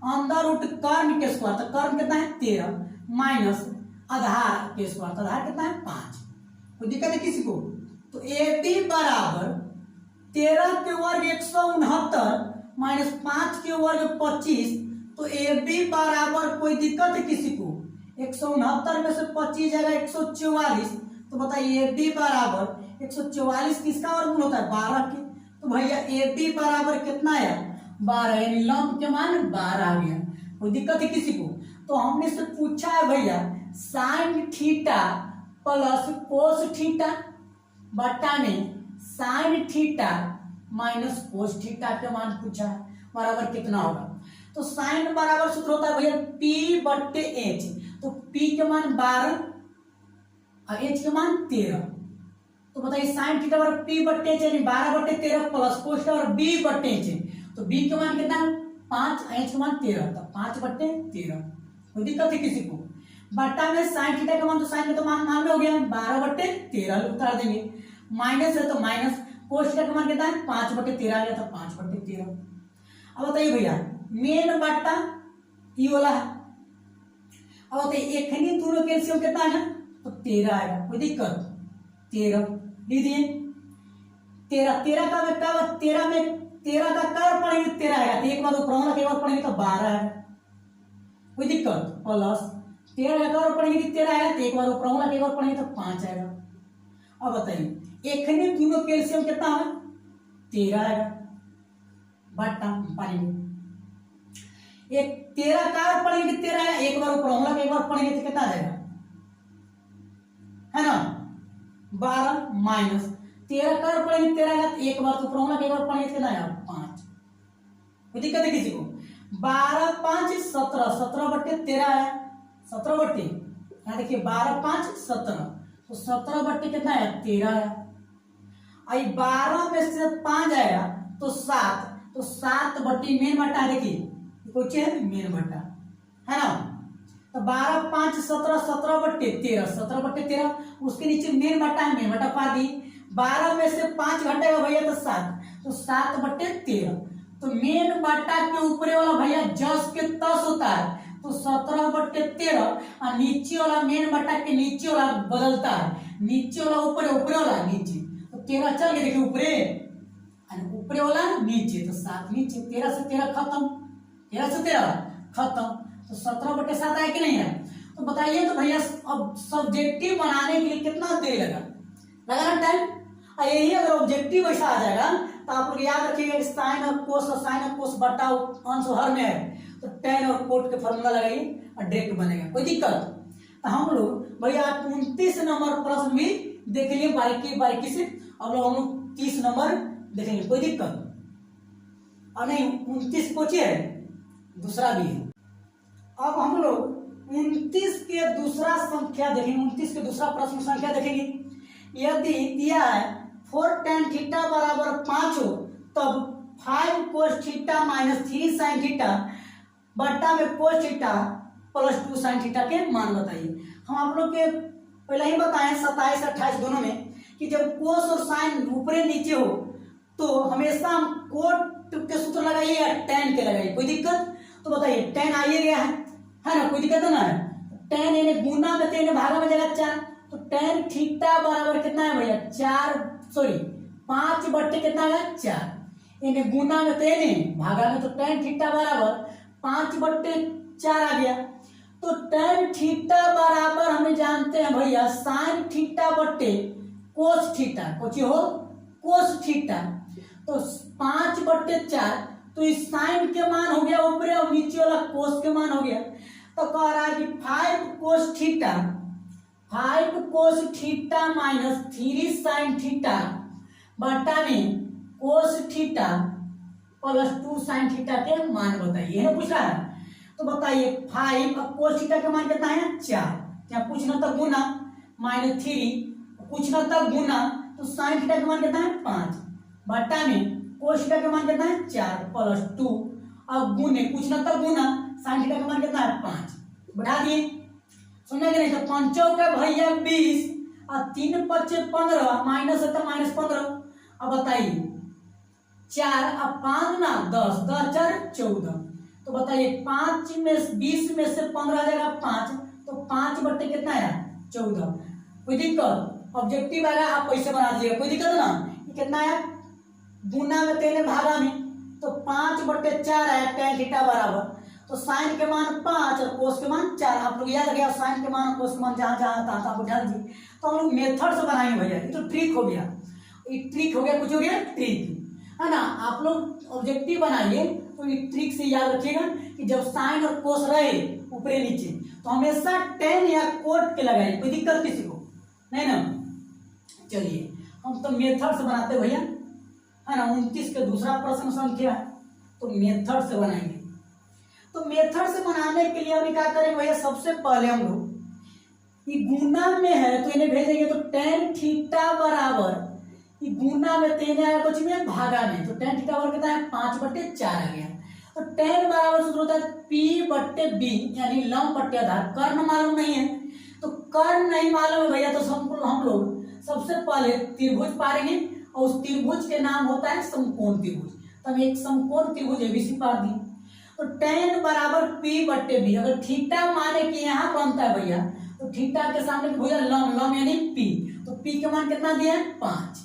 अंडर रूट कर्ण के स्क्वायर। तो कर्ण कितना है 13 माइनस आधार के स्क्वायर। तो आधार कितना है 5। कोई दिक्कत है किसी को? तो ए बी बराबर 13 के वर्ग 169 माइनस 5 के वर्ग 25। तो ए बी बराबर कोई दिक्कत है किसी को? 169 में से 25 जाएगा 144। तो बताइए ए बी बराबर 144 किसका वर्गमूल होता है 12 के। तो भैया ए बी बराबर कितना है 12, यानी लंब के मान 12 आ गया। कोई दिक्कत है किसी को? तो हमने से पूछा है भैया sine theta plus cos theta बटा में sine theta minus cos theta के मान पूछा है बराबर कितना होगा। तो साइन बराबर सूत्र होता है भैया पी बट्टे एच। तो पी के मान 12 और एच के मान 13। तो बताइए साइन थीटा बराबर पी बट्टे एच यानी 12/13 प्लस कोस थीटा बराबर बी बट्टे एच। तो बी के मान कितना है 5, एच के मान 13। तो 5/13। कोई दिक्कत है किसी को? बट्टा में साइन थीटा का मान, तो साइन में तो मान में हो गया 12/13 उतार देंगे। माइनस है तो माइनस कोस थीटा का मान कितना है 5/13 आ गया। तो 5/13। अब बताइए भैया मेन बट्टा ई वाला है। अब बताइए एखनी दोनों के एलसीएम कितना है तो 13 आएगा। कोई दिक्कत? 13 लिख दिए। 13 का में क्या 13 में 13 का कर पड़ेंगे 13 आएगा। तो एक बार ऊपर वाला एक बार पड़ेंगे तो 12 है। कोई दिक्कत? प्लस 13 का कर पड़ेंगे 13 आएगा। तो एक बार ऊपर वाला एक बार पड़ेंगे तो 5 आएगा। अब बताइए एखनी दोनों के एलसीएम कितना है 13 आएगा बट्टा पानी में एक 13 का पढ़ेंगे 13 है। एक बार ऊपर होगा एक बार पढ़ेंगे तो कितना आ जाएगा है ना 12 माइनस 13 का पढ़ेंगे 13 है। एक बार ऊपर होगा एक बार पढ़ेंगे कितना आएगा 5। कोई दिक्कत है किसी को? 12 5 17 17/13 है 17/, यहाँ देखिए 12 5 17। तो 17/, कितना है 13 है। आई 12 में से 5 आएगा तो 7। तो 7/, मेन बट्टा है देखिए कुछ है मेन बट्टा है ना। तो 12 5 17 17/13 17/13। उसके नीचे मेन बट्टा है मेन बट्टा पा दी। 12 में से 5 घटेगा भैया तो 7। तो 7/13। तो मेन बट्टा के ऊपरे वाला भैया जस के तस होता है। तो 17/13 और नीचे वाला मेन बट्टा के नीचे वाला बदलता है। नीचे वाला ऊपर ऊपरे वाला नीचे। तो 13 चल गया देखिए ऊपरे ऊपरे वाला नीचे। तो 7 नीचे 13 से 13 खत्म 13 से 13 खत्म। तो 17/7 आया कि नहीं है? तो बताइए तो भैया अब सब्जेक्टिव बनाने के लिए कितना देर लगा ना टाइम। यही अगर ऑब्जेक्टिव ऐसा आ जाएगा तो आप लोग याद रखिएगा साइन और कोस बटा अंश हर में है। तो टेन और कोट के फॉर्मूला लगाइए और डायरेक्ट बनेगा। कोई दिक्कत? तो हम लोग भैया 29 नंबर प्रश्न भी देख लिए बारीकी से। अब लोग हम लोग 30 नंबर देखेंगे। कोई दिक्कत? और नहीं 29 पूछिए दूसरा भी है। अब हम लोग 29 के दूसरा संख्या देखेंगे। 29 के दूसरा प्रश्न संख्या देखेंगे। यदि दिया है 4 tan थीटा बराबर 5 हो तब 5 cos theta minus 3 sin theta बट्टा में cos theta plus 2 sin theta के मान बताइए। हम आप लोग के पहले ही बताएं 27 28 दोनों में कि जब कोस और साइन ऊपरे नीचे हो तो हमेशा हम कोट के सूत्र लगाइए या tan के लगाइए। कोई दिक्कत? तो बताइए tan आइए गया है ना। कोई दिक्कत ना है? tan यानी गुना में 3 भागा में जाएगा 4। तो tan थीटा बराबर कितना है भैया 5/, कितना है 4 यानी गुना में 3 भागा में। तो tan थीटा बराबर 5/4 आ गया। तो tan थीटा बराबर हमें जानते हैं भैया साइन थीटा बट्टे कोस थीटा। कुछ हो कोस थीटा। तो 5/4। तो इस साइन के मान हो गया ऊपरे और नीचे वाला कोस के मान हो गया। तो कह रहा है कि 5 cos theta minus 3 sin theta बट्टा में cos theta plus 2 sin theta के मान बताइए। है पूछ रहा है? तो बताइए 5 और कोस थीटा के मान कितना है 4। क्या पूछना था गुना माइनस 3 पूछना था गुना। तो sin थीटा के मान कितना है 5 बट्टा में कोस थीटा का मान कितना है 4 प्लस 2 और गुने पूछना था गुना sin थीटा का मान कितना है 5 बढ़ा दिए। सुनने के नहीं तो 5 का भैया 20 और 3 × 5 = 15 माइनस है तो -15। अब बताइए 4 अब 5 ना 10, 10 4 14। तो बताइए 5 में 20 में से 15 जाएगा 5, तो 5 बट्टे कितना है 14। कोई दिक्कत? ऑब्जेक्टिव आएगा आप कैसे बना दीजिएगा, कोई दिक्कत ना। कितना है गुना में 3 भागा में, तो 5 बट्टे 4 है tan थीटा बराबर। तो साइन के मान 5 और कोस के मान 4। आप लोग याद रखिए साइन के मान कोस के मान जहां जहां था आप उठा दीजिए। तो हम लोग मेथड से बनाएंगे भैया, ये तो ट्रिक हो गया, ये ट्रिक हो गया, कुछ हो गया ट्रिक, है ना। आप लोग ऑब्जेक्टिव बनाइए तो ये ट्रिक से याद रखिएगा कि जब साइन और कोस रहे ऊपरे नीचे तो हमेशा tan या कोट के लगाइए, कोई दिक्कत किसी को नहीं ना। चलिए हम तो मेथड से बनाते भैया, है ना। 29 के दूसरा प्रश्न संख्या है तो मेथड से बनाएंगे। तो मेथड से बनाने के लिए हम क्या करेंगे भैया, सबसे पहले हम लोग ये गुना में है तो इन्हें भेजेंगे, तो tan थीटा बराबर ये गुना में 3 आया कुछ में भागा में, तो tan थीटा बराबर कितना है 5 बट्टे 4 आ गया। तो tan बराबर सूत्र होता है P बट्टे B, यानी लंब बट्टे आधार। कर्ण मालूम नहीं है, तो कर्ण नहीं मालूम है भैया, तो हम लोग सबसे पहले त्रिभुज पारेंगे और उस त्रिभुज के नाम होता है समकोण त्रिभुज। तो हम एक समकोण त्रिभुज एबीसी पार दिए। तो tan बराबर P बट्टे B, अगर थीटा माने कि यहाँ बनता है भैया, तो थीटा के सामने भैया लंब, लंब यानी P, तो P के मान कितना दिया है 5।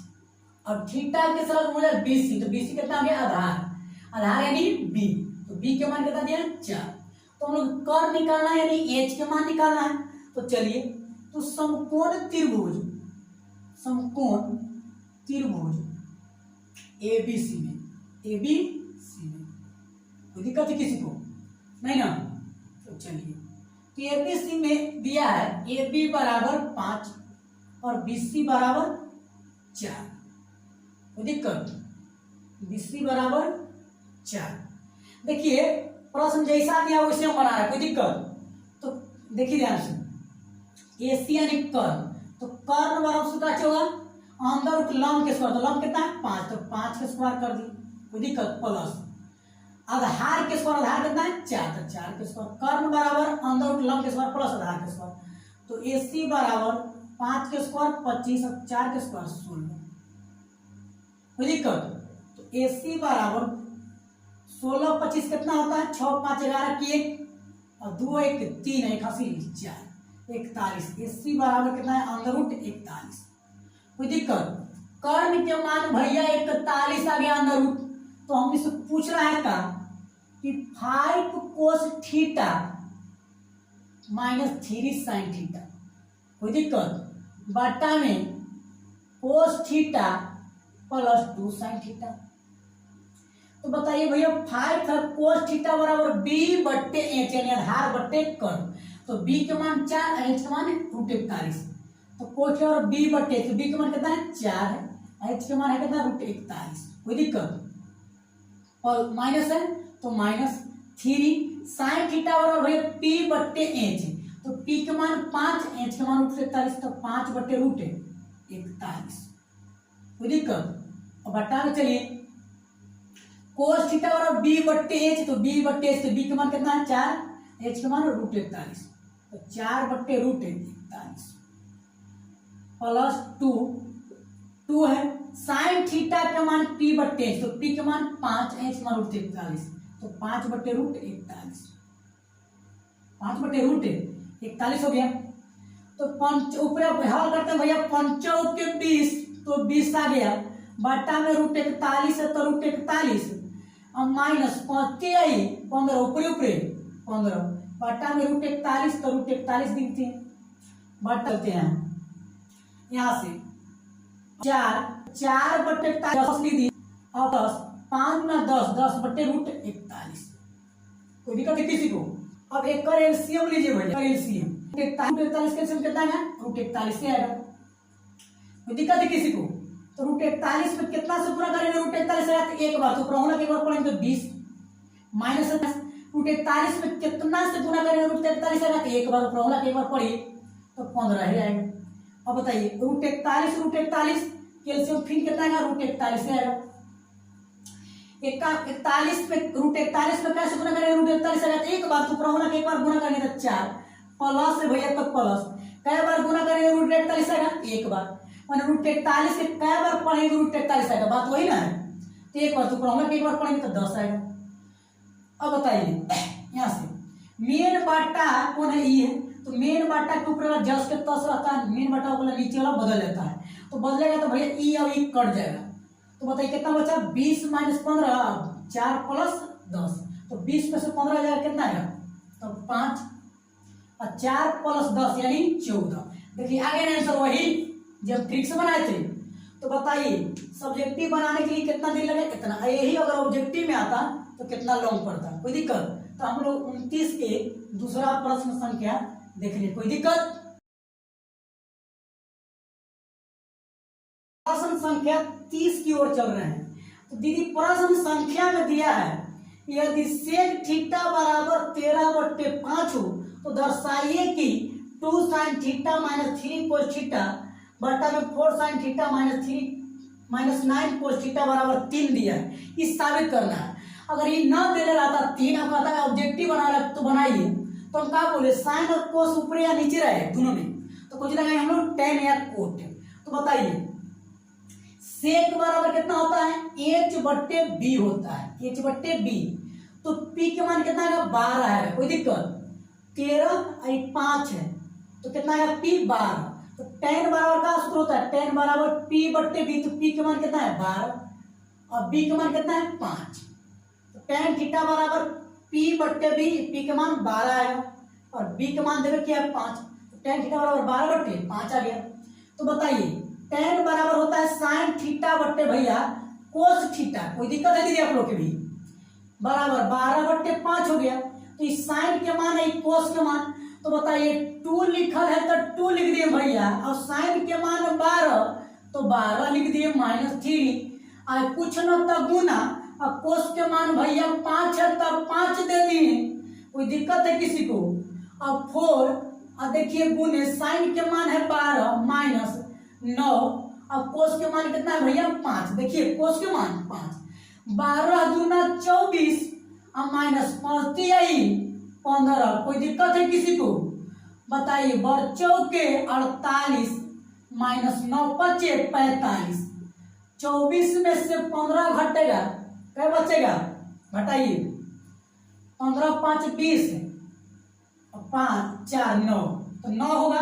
और थीटा के साथ बोला BC, तो BC कितना आ गया आधार, आधार यानी B, तो B के मान कितना दिया है 4। तो हम लोग कर्ण निकालना है यानी H के मान निकालना है। तो चलिए, तो समकोण त्रिभुज, समकोण त्रिभुज ABC में, ABC में कोई दिक्कत है किसी को नहीं ना। तो चलिए, तो ABC में दिया है AB बराबर 5 और BC बराबर 4, कोई दिक्कत, BC बराबर 4। देखिए प्रश्न जैसा दिया वैसे हम बना रहे, कोई दिक्कत। तो देखिए ध्यान से, AC यानी कर्ण, तो कर्ण बराबर सूत्र क्या होगा, अंदर रूट लंब के स्क्वायर, तो लंब कितना है 5, तो 5 के स्क्वायर कर दी, कोई दिक्कत, प्लस आधार के स्क्वायर, आधार कितना है 4, तो 4 के स्क्वायर, कर्ण बराबर अंदर रूट लंब के स्क्वायर प्लस आधार के स्क्वायर, तो AC बराबर 5 के स्क्वायर 25 और 4 के स्क्वायर 16, कोई दिक्कत। तो AC बराबर 16 25 कितना होता है 6 5 11 की 1 और 2 1 3 1 80 4 41। AC बराबर कितना है अंदर रूट 41, कोई दिक्कत। कर्ण के मान भैया 41 आ गया अंदर रूट, तो हम इससे पूछ रहा है का कि 5 cos theta minus 3 sine theta, कोई दिक्कत, बटा में cos theta plus 2 sine theta. तो बताइए भैया 5 था कोस थीटा बराबर B बट्टे H, यानी आधार बट्टे कर्ण, तो B के मान 4, H के मान रूट 41, तो कोस और B बट्टे, तो B के मान कितना है 4 है, H के मान है कितना रूट 41, कोई दिक्कत। और माइनस है तो माइनस 3 साइन थीटा बराबर भैया P बट्टे H, तो P के मान 5, H के मान रूट 41, तो 5 बट्टे रूट 41, कोई दिक्कत। और बटा में चलिए कोस थीटा बराबर B बट्टे H, तो B बट्टे H, तो B के मान कितना है 4, H के मान रूट 41, तो 4 बट्टे रूट 41 प्लस 2 है, साइन थीटा का मान P बट्टे H, तो P के मान 5, H के मान रूट 41, तो 5 बट्टे रूट 41, 5 बट्टे रूट 41 हो गया। तो पंच ऊपर हल करते हैं भैया, 5 के 20, तो 20 आ गया, बटा में रूट 41 है तो रूट 41 और माइनस 5 के आई 15 ऊपरे ऊपरे 15, बटा में रूट 41, तो रूट 41 दिखते हैं, बटते हैं यहाँ से 4 बट्टे 10 ली दी और 10 5 में 10 बट्टे रूट 41, कोई दिक्कत है किसी को। अब एक कर एलसीएम लीजिए भैया, एलसीएम 41 कैसे कितना है रूट 41 से आएगा, कोई दिक्कत है किसी को। तो रूट 41 में कितना से पूरा करेंगे, रूट 41 आया तो एक बार, तो पूरा एक बार पढ़ेंगे तो 20 माइनस रूट 41 में कितना से पूरा करेंगे, रूट 41 आएगा तो एक बार, पूरा एक बार पढ़िए तो 15 ही आएगा। अब बताइए रूट 41 कैल्शियम फिर कितना आएगा रूट 41 से आएगा, 41 पे रूट 41 में कैसे गुना करेंगे, रूट 41 आएगा तो एक बार, तो पूरा एक बार गुना करेंगे तो 4 प्लस है भैया, तो प्लस कई बार गुना करेंगे रूट 41 आएगा एक बार, मैंने रूट 41 के कई बार पढ़ेंगे रूट 41 आएगा, बात वही ना है। तो एक बार टुकड़ा होगा, एक बार पढ़ेंगे तो 10 आएगा। अब बताइए यहाँ से मेन बाटा कौन है, ई है, तो मेन बाटा के ऊपर जस के तस रहता है, मेन बाटा वाला नीचे वाला बदल जाता है, तो बदलेगा तो भैया ई और ई कट जाएगा। तो बताइए कितना बचा, 20 माइनस 15, 4 प्लस 10, तो 20 में से 15 जाएगा कितना आएगा, तो 5, और 4 प्लस 10 यानी 14। देखिए आगे ना आंसर वही जब ट्रिक से बनाए थे। तो बताइए सब्जेक्टिव बनाने के लिए कितना दिन लगे, इतना। यही अगर ऑब्जेक्टिव में आता तो कितना लॉन्ग पड़ता, कोई दिक्कत। तो हम लोग 29 के दूसरा प्रश्न संख्या देख लीजिए, कोई दिक्कत। प्रश्न संख्या 30 की ओर चल रहे हैं। तो दीदी प्रश्न संख्या में दिया है यदि सेक थीटा बराबर 13/5 हो तो दर्शाइए कि 2 sin theta minus 3 cos theta बटा में 4 sin theta minus 9 cos theta बराबर 3 दिया है, इस साबित करना है। अगर ये न देने रहता 3, अब कहता है ऑब्जेक्टिव बना रहा तो बनाइए, तो हम क्या बोले, साइन और कोस ऊपर या नीचे रहे दोनों में, तो कुछ लगाएंगे हम लोग tan या कोट। तो बताइए सेक बराबर कितना होता है, h/b होता है, h/b। तो p के मान कितना आएगा, 12 है, कोई दिक्कत। 13 और 5 है तो कितना आएगा, p 12। तो tan बराबर का सूत्र होता है tan बराबर p/b, तो p के मान कितना है 12 और b के मान कितना है 5। तो tan थीटा बराबर p/b, p के मान 12 आएगा और b के मान देवे क्या है 5, तो tan थीटा बराबर 12/5 आ गया। तो बताइए tan बराबर होता है sin थीटा बट्टे भैया कोस थीटा, कोई दिक्कत है दीदी आप लोग के भी, बराबर 12/5 हो गया। तो इस साइन के मान है कोस के मान, तो बताइए 2 लिखल है तो 2 लिख दिए भैया, और साइन के मान 12 तो 12 लिख दिए -3, और कुछ न तो गुना, और कोस के मान भैया 5 है तो 5 दे दिए, कोई दिक्कत है किसी को। अब 4 और देखिए गुने, साइन के मान है 12 माइनस 9, अब कोस के मान कितना है भैया 5, देखिए कोस के मान 5, 12 दूना 24 और माइनस 5 15, कोई दिक्कत है किसी को, बताइए। बच्चों के 48 माइनस 9 बचे 45, 24 में से 15 घटेगा, क्या बचेगा, घटाइए, 15 5 20 और 5 4 9, तो 9 होगा।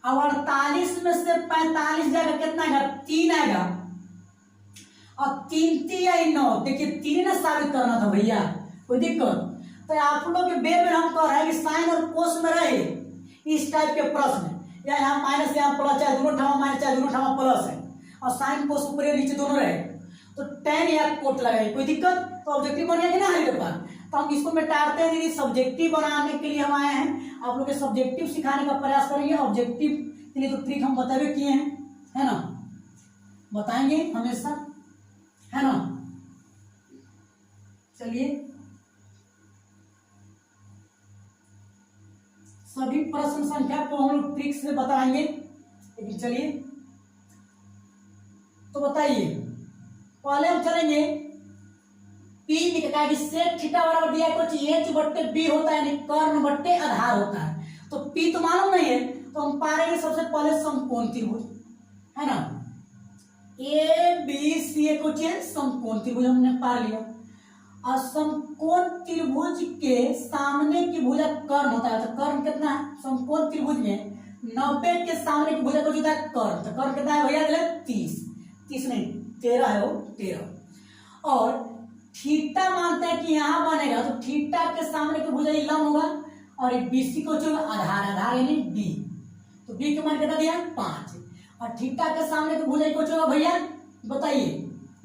अब 48 में से 45 जाएगा, कितना आएगा 3 आएगा, और 3 3 9, देखिए 3 ने साबित करना था भैया, कोई दिक्कत। तो आप लोग के बेर में हम कह रहे हैं कि साइन और कोस में रहे इस टाइप के प्रश्न, या यहाँ माइनस यहाँ प्लस, चाहे दोनों ठामा माइनस चाहे दोनों ठामा प्लस है, और साइन कोस ऊपर नीचे दोनों रहे, तो tan या कोट लगाइए, कोई दिक्कत। तो ऑब्जेक्टिव बन गया ना हमारे पास, तो हम इसको मिटाते हैं दीदी। सब्जेक्टिव बनाने के लिए हम आए हैं, आप लोग के सब्जेक्टिव सिखाने का प्रयास करेंगे। ऑब्जेक्टिव के लिए तो ट्रिक हम बताए किए हैं, है ना, बताएंगे हमेशा, है ना। चलिए सभी प्रश्न संख्या को हम लोग ट्रिक से बताएंगे, लेकिन चलिए तो बताइए, पहले हम चलेंगे P निकला कि सेक थीटा बराबर दिया कुछ h/b होता है, यानी कर्ण बट्टे आधार होता है। तो P तो मालूम नहीं है, तो हम पा रहे हैं सबसे पहले समकोण त्रिभुज, है ना, ABC कुछ समकोण त्रिभुज हमने पा लिया। और समकोण त्रिभुज के सामने की भुजा कर्ण होता है, तो कर्ण कितना है, समकोण त्रिभुज में 90 के सामने की भुजा कुछ होता है कर्ण, तो कर्ण कितना है भैया 30 नहीं 13 है, वो 13। और थीटा मानते हैं कि यहाँ बनेगा, तो थीटा के सामने की भुजा लंब होगा, और BC को जो आधार, आधार यानी B, तो B के मान कितना दिया 5, और थीटा के सामने की भुजा को जो भैया बताइए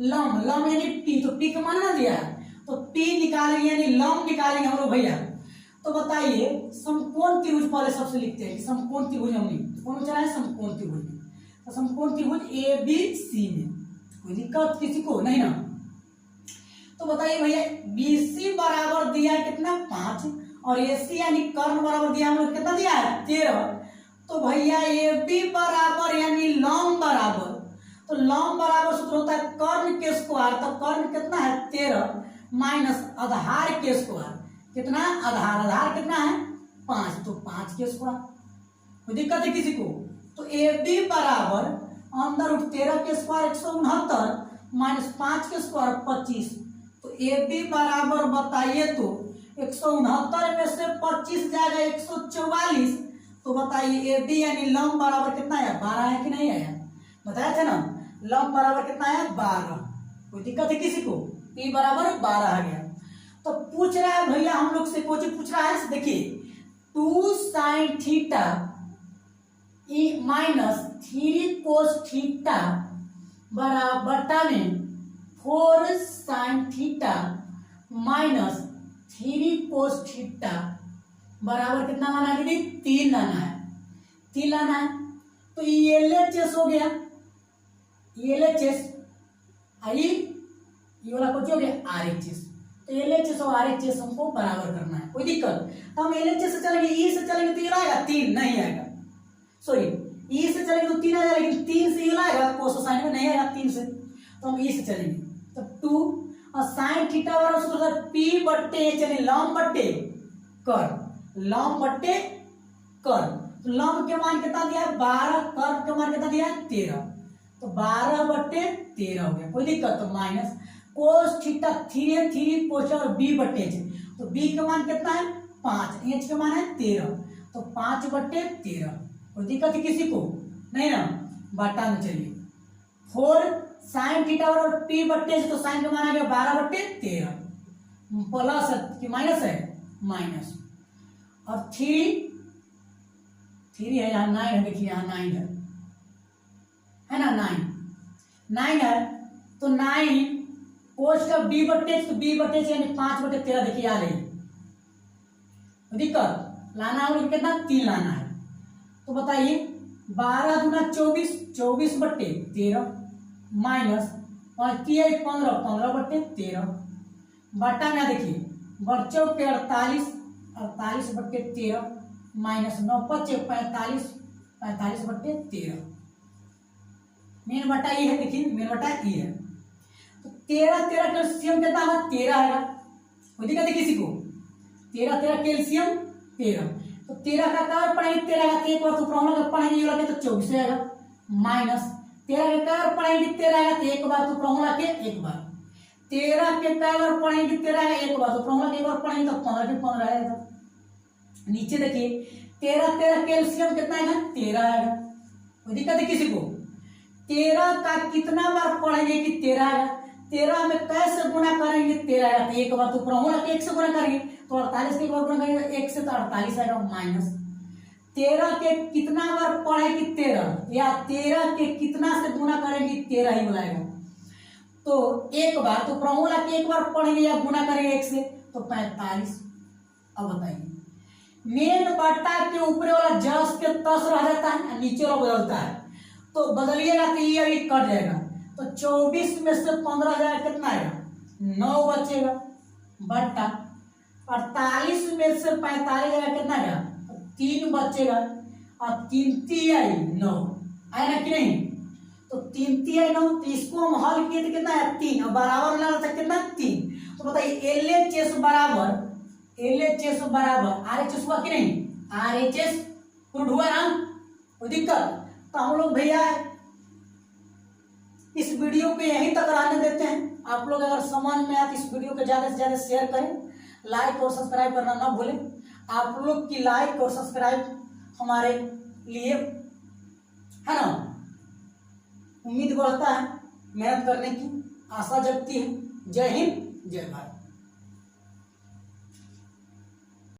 लंब, लंब यानी P, तो P के मान ना दिया है, तो P निकालेंगे यानी लंब निकालेंगे हम लोग भैया। तो बताइए समकोण त्रिभुज पहले सबसे लिखते हैं कि समकोण त्रिभुज हमने कौन चला है, समकोण त्रिभुज। तो समकोण त्रिभुज ABC में कोई दिक्कत किसी को नहीं ना। तो बताइए भैया BC बराबर दिया है कितना 5, और AC यानी कर्ण बराबर दिया हम लोग कितना दिया है 13। तो भैया AB बराबर यानी लंब बराबर, तो लंब बराबर सूत्र होता है कर्ण के स्क्वायर, तो कर्ण कितना है 13 माइनस आधार के स्क्वायर, कितना आधार, आधार कितना है 5, तो 5 के स्क्वायर, कोई दिक्कत है किसी को। तो AB बराबर अंदर 13 के स्क्वायर 169, -5 के स्क्वायर 25। तो ए बी बराबर बताइए तो 169 में से 25 जाएगा 144। तो बताइए ए बी यानी लंब बराबर कितना है, 12 है कि नहीं आया, बताया था ना, लंब बराबर कितना है 12। कोई दिक्कत है किसी को, पी बराबर 12 आ गया। तो पूछ रहा है भैया हम लोग से, कोच पूछ रहा है, देखिए 2 sin थीटा -3 cos थीटा बटा में 4 sin थीटा -3 cos थीटा बराबर कितना लाना है दीदी, 3 लाना है, 3 लाना है। तो ये LHS हो गया, LHS आई, ये वाला कुछ हो गया RHS। तो LHS और RHS हमको बराबर करना है, कोई दिक्कत। तो हम LHS से चलेंगे, E से चलेंगे तो ये आएगा 3 नहीं आएगा, सॉरी E से चलेंगे तो 3 आएगा, लेकिन 3 से ये आएगा, कोस साइन में नहीं आएगा 3 से, तो हम E से चलेंगे। तो 2 और साइन थीटा बराबर P बट्टे, चलिए लंब बट्टे कर, लंब बट्टे कर। तो लंब के मान कितना दिया है 12, कर के मान कितना दिया है 13, तो 12 बट्टे 13 हो गया, कोई दिक्कत। तो माइनस कोस थीटा 3 कोस और b बट्टे h, तो b का मान कितना है 5, h का मान है 13, तो 5 बट्टे 13, कोई दिक्कत है किसी को नहीं ना, बटा में चलिए 4 साइन थीटा और p बट्टे h, तो साइन का मान आ गया 12 बट्टे 13, प्लस कि माइनस है माइनस, और 3 है यहाँ 9 है, देखिए यहाँ 9 है ना, 9 है। तो 9 कोस का b बट्टे, तो b बट्टे यानी 5 बट्टे 13, देखिए आ रही दिक्कत, लाना है कितना 3 लाना है। तो बताइए 12 दूना 24, 24 बट्टे 13 माइनस 5 15, 15 बट्टे 13 बटा में देखिए बच्चों के 48, 48 बट्टे 13 माइनस 9 बच्चे 45, 45 बट्टे 13, मेन बटा ये है, देखिए मेन बटा ये है। तो 13 कैल्शियम कितना है 13 आएगा, कोई दिक्कत है किसी को, 13 कैल्शियम 13, तो 13 का कार पढ़ेंगे 13 आएगा, एक बार तो प्रॉब्लम पढ़ेंगे ये लगे तो 24 आएगा, माइनस 13 के कार पढ़ेंगे 13 आएगा, तो एक बार तो प्रॉब्लम के एक बार 13 के कार पढ़ेंगे 13 आएगा, एक बार तो प्रॉब्लम एक बार पढ़ेंगे तो 15 के 15 आएगा। नीचे देखिए 13 कैल्शियम कितना आएगा 13 आएगा, कोई दिक्कत है किसी को। 13 का कितना बार पढ़ेंगे कि 13 आएगा, 13 में कैसे गुना करेंगे 13 आएगा, तो एक बार तो प्रॉब्लम के 1 से गुना करेंगे, तो 48 के एक बार गुना करेंगे 1 से, तो 48 आएगा, माइनस 13 के कितना बार पढ़ेंगे 13, या 13 के कितना से गुना करेंगे 13 ही बुलाएगा, तो एक बार तो प्रॉब्लम के एक बार पढ़ेंगे या गुना करेंगे 1 से, तो 45। अब बताइए मेन बट्टा के ऊपर वाला जस के तस रह जाता है, नीचे वाला बदलता है, तो बदलिएगा तो ये अभी कट जाएगा, तो 24 में से 15 जाएगा कितना आएगा 9 बचेगा, बट्टा 48 में से 45 जाएगा कितना आएगा 3 बचेगा, और 3 आई 9 आया ना कि नहीं, तो 3 आई 9, तो इसको हम हल किए तो कितना है 3, और बराबर लाना था कितना 3। तो बताइए LHS बराबर RHS हुआ कि नहीं, RHS प्रूव हुआ ना, कोई दिक्कत। तो हम लोग भैया इस वीडियो को यहीं तक रहने देते हैं, आप लोग अगर समझ में आए तो इस वीडियो को ज्यादा से ज्यादा शेयर करें, लाइक और सब्सक्राइब करना ना भूलें। आप लोग की लाइक और सब्सक्राइब हमारे लिए है ना, उम्मीद बढ़ता है, मेहनत करने की आशा जगती है। जय हिंद जय भारत।